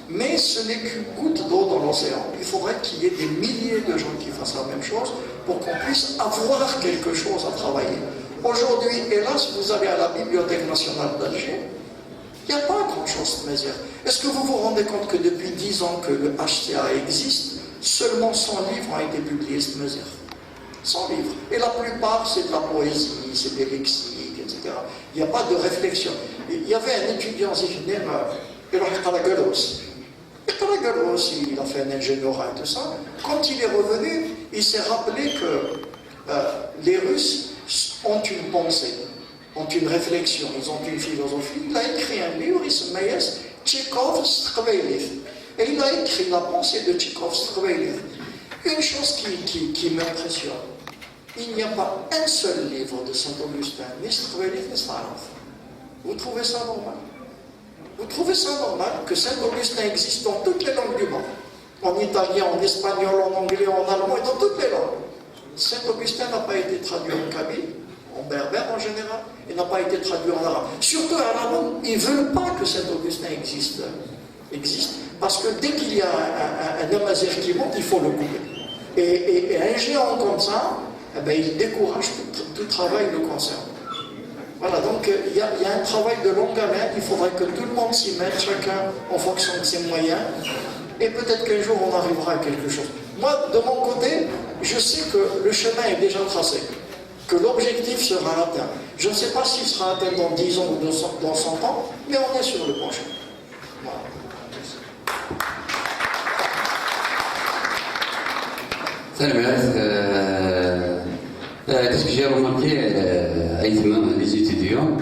C: mais ce n'est qu'une goutte d'eau dans l'océan. Il faudrait qu'il y ait des milliers de gens qui fassent la même chose pour qu'on puisse avoir quelque chose à travailler. Aujourd'hui, hélas, vous allez à la Bibliothèque nationale d'Alger, il n'y a pas grand-chose de Mézières. Est-ce que vous vous rendez compte que depuis 10 ans que le HCA existe, seulement 100 livres ont été publiés de Mézières? 100 livres. Et la plupart, c'est de la poésie, c'est des lexiques, etc. Il n'y a pas de réflexion. Il y avait un étudiant, il a fait un ingénierat et tout ça. Quand il est revenu, il s'est rappelé que les Russes ont une pensée, ont une réflexion, ils ont une philosophie. Il a écrit un livre, il se met Tchekhov Straveilev. Et il a écrit la pensée de Tchekhov Straveilev. Une chose qui m'impressionne, il n'y a pas un seul livre de Saint-Augustin, ni Straveilev, ni Starov. Vous trouvez ça normal? Vous trouvez ça normal que Saint-Augustin existe dans toutes les langues du monde? En italien, en espagnol, en anglais, en allemand et dans toutes les langues. Saint-Augustin n'a pas été traduit en kabyle, en berbère en général, et n'a pas été traduit en arabe. Surtout en arabe, ils ne veulent pas que Saint-Augustin existe, parce que dès qu'il y a un amazigh qui monte, il faut le couper. Et un géant comme ça, eh ben, il décourage tout travail le concerne. Voilà, donc il y a un travail de longue haleine, il faudrait que tout le monde s'y mette, chacun en fonction de ses moyens, et peut-être qu'un jour on arrivera à quelque chose. Moi, de mon côté, je sais que le chemin est déjà tracé, que l'objectif sera atteint. Je ne sais pas s'il sera atteint dans 10 ans ou dans 100 ans, mais on est sur le bon chemin. Voilà.
A: Qu'est-ce que j'ai remarqué avec les étudiants,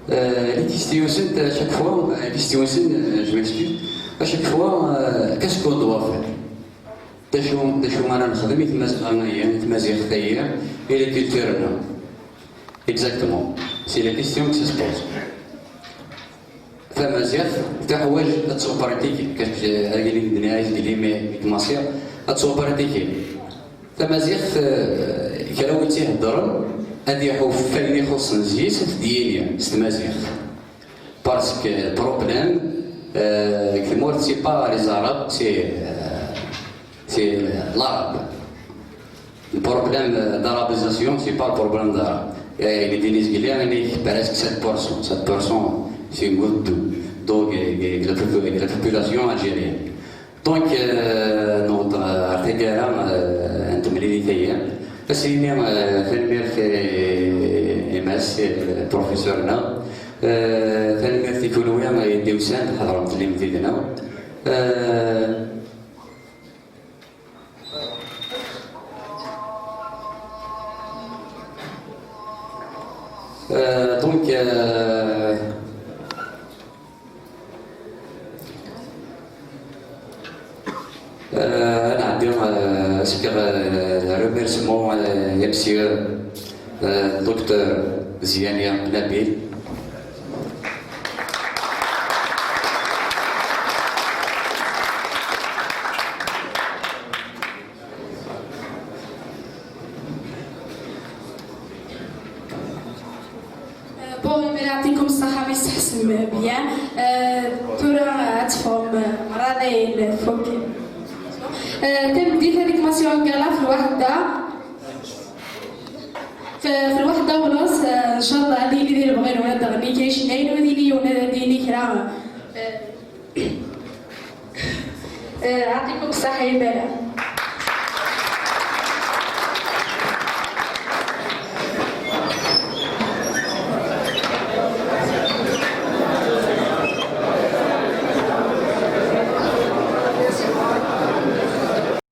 A: les questions à chaque fois, je m'excuse, à chaque fois, qu'est-ce qu'on doit faire? Exactement, c'est la question qui se pose. فمازيغ تحوج تسوبرتيكي كتجي هذه النهايه ديالي مصير تسوبرتيكي فمازيغ كراو تيهضر هادي حوف فني خص نزيس ديالي مازيغ باسكو البروبليم كيمور سي با لي زاراب سي l'arabe. Le problème d'arabisation, c'est pas le problème d'arabe. Les Vénézuéliens, presque 7%, c'est une goutte d'eau. Donc, la population algérienne. Donc, notre article, un militaire, parce qu'il y a un MS, le professeur là, تنميرتي كونويا يدي وسان حضرت اللي مزيدنا دونك انا عندي سكر ريميرسمون يا مسيو دكتور زيانية نبيل.
J: بون يعطيكم الصحة ويستحسن بيا تورا تفهم راضي فوق تبديت هذيك ماسيون كالا في الوحدة في الوحدة ونص ان شاء الله هذه اللي دير بغينا ولا تغني كاينش ناين وديني ولا ديني كرا يعطيكم الصحة يا بلا.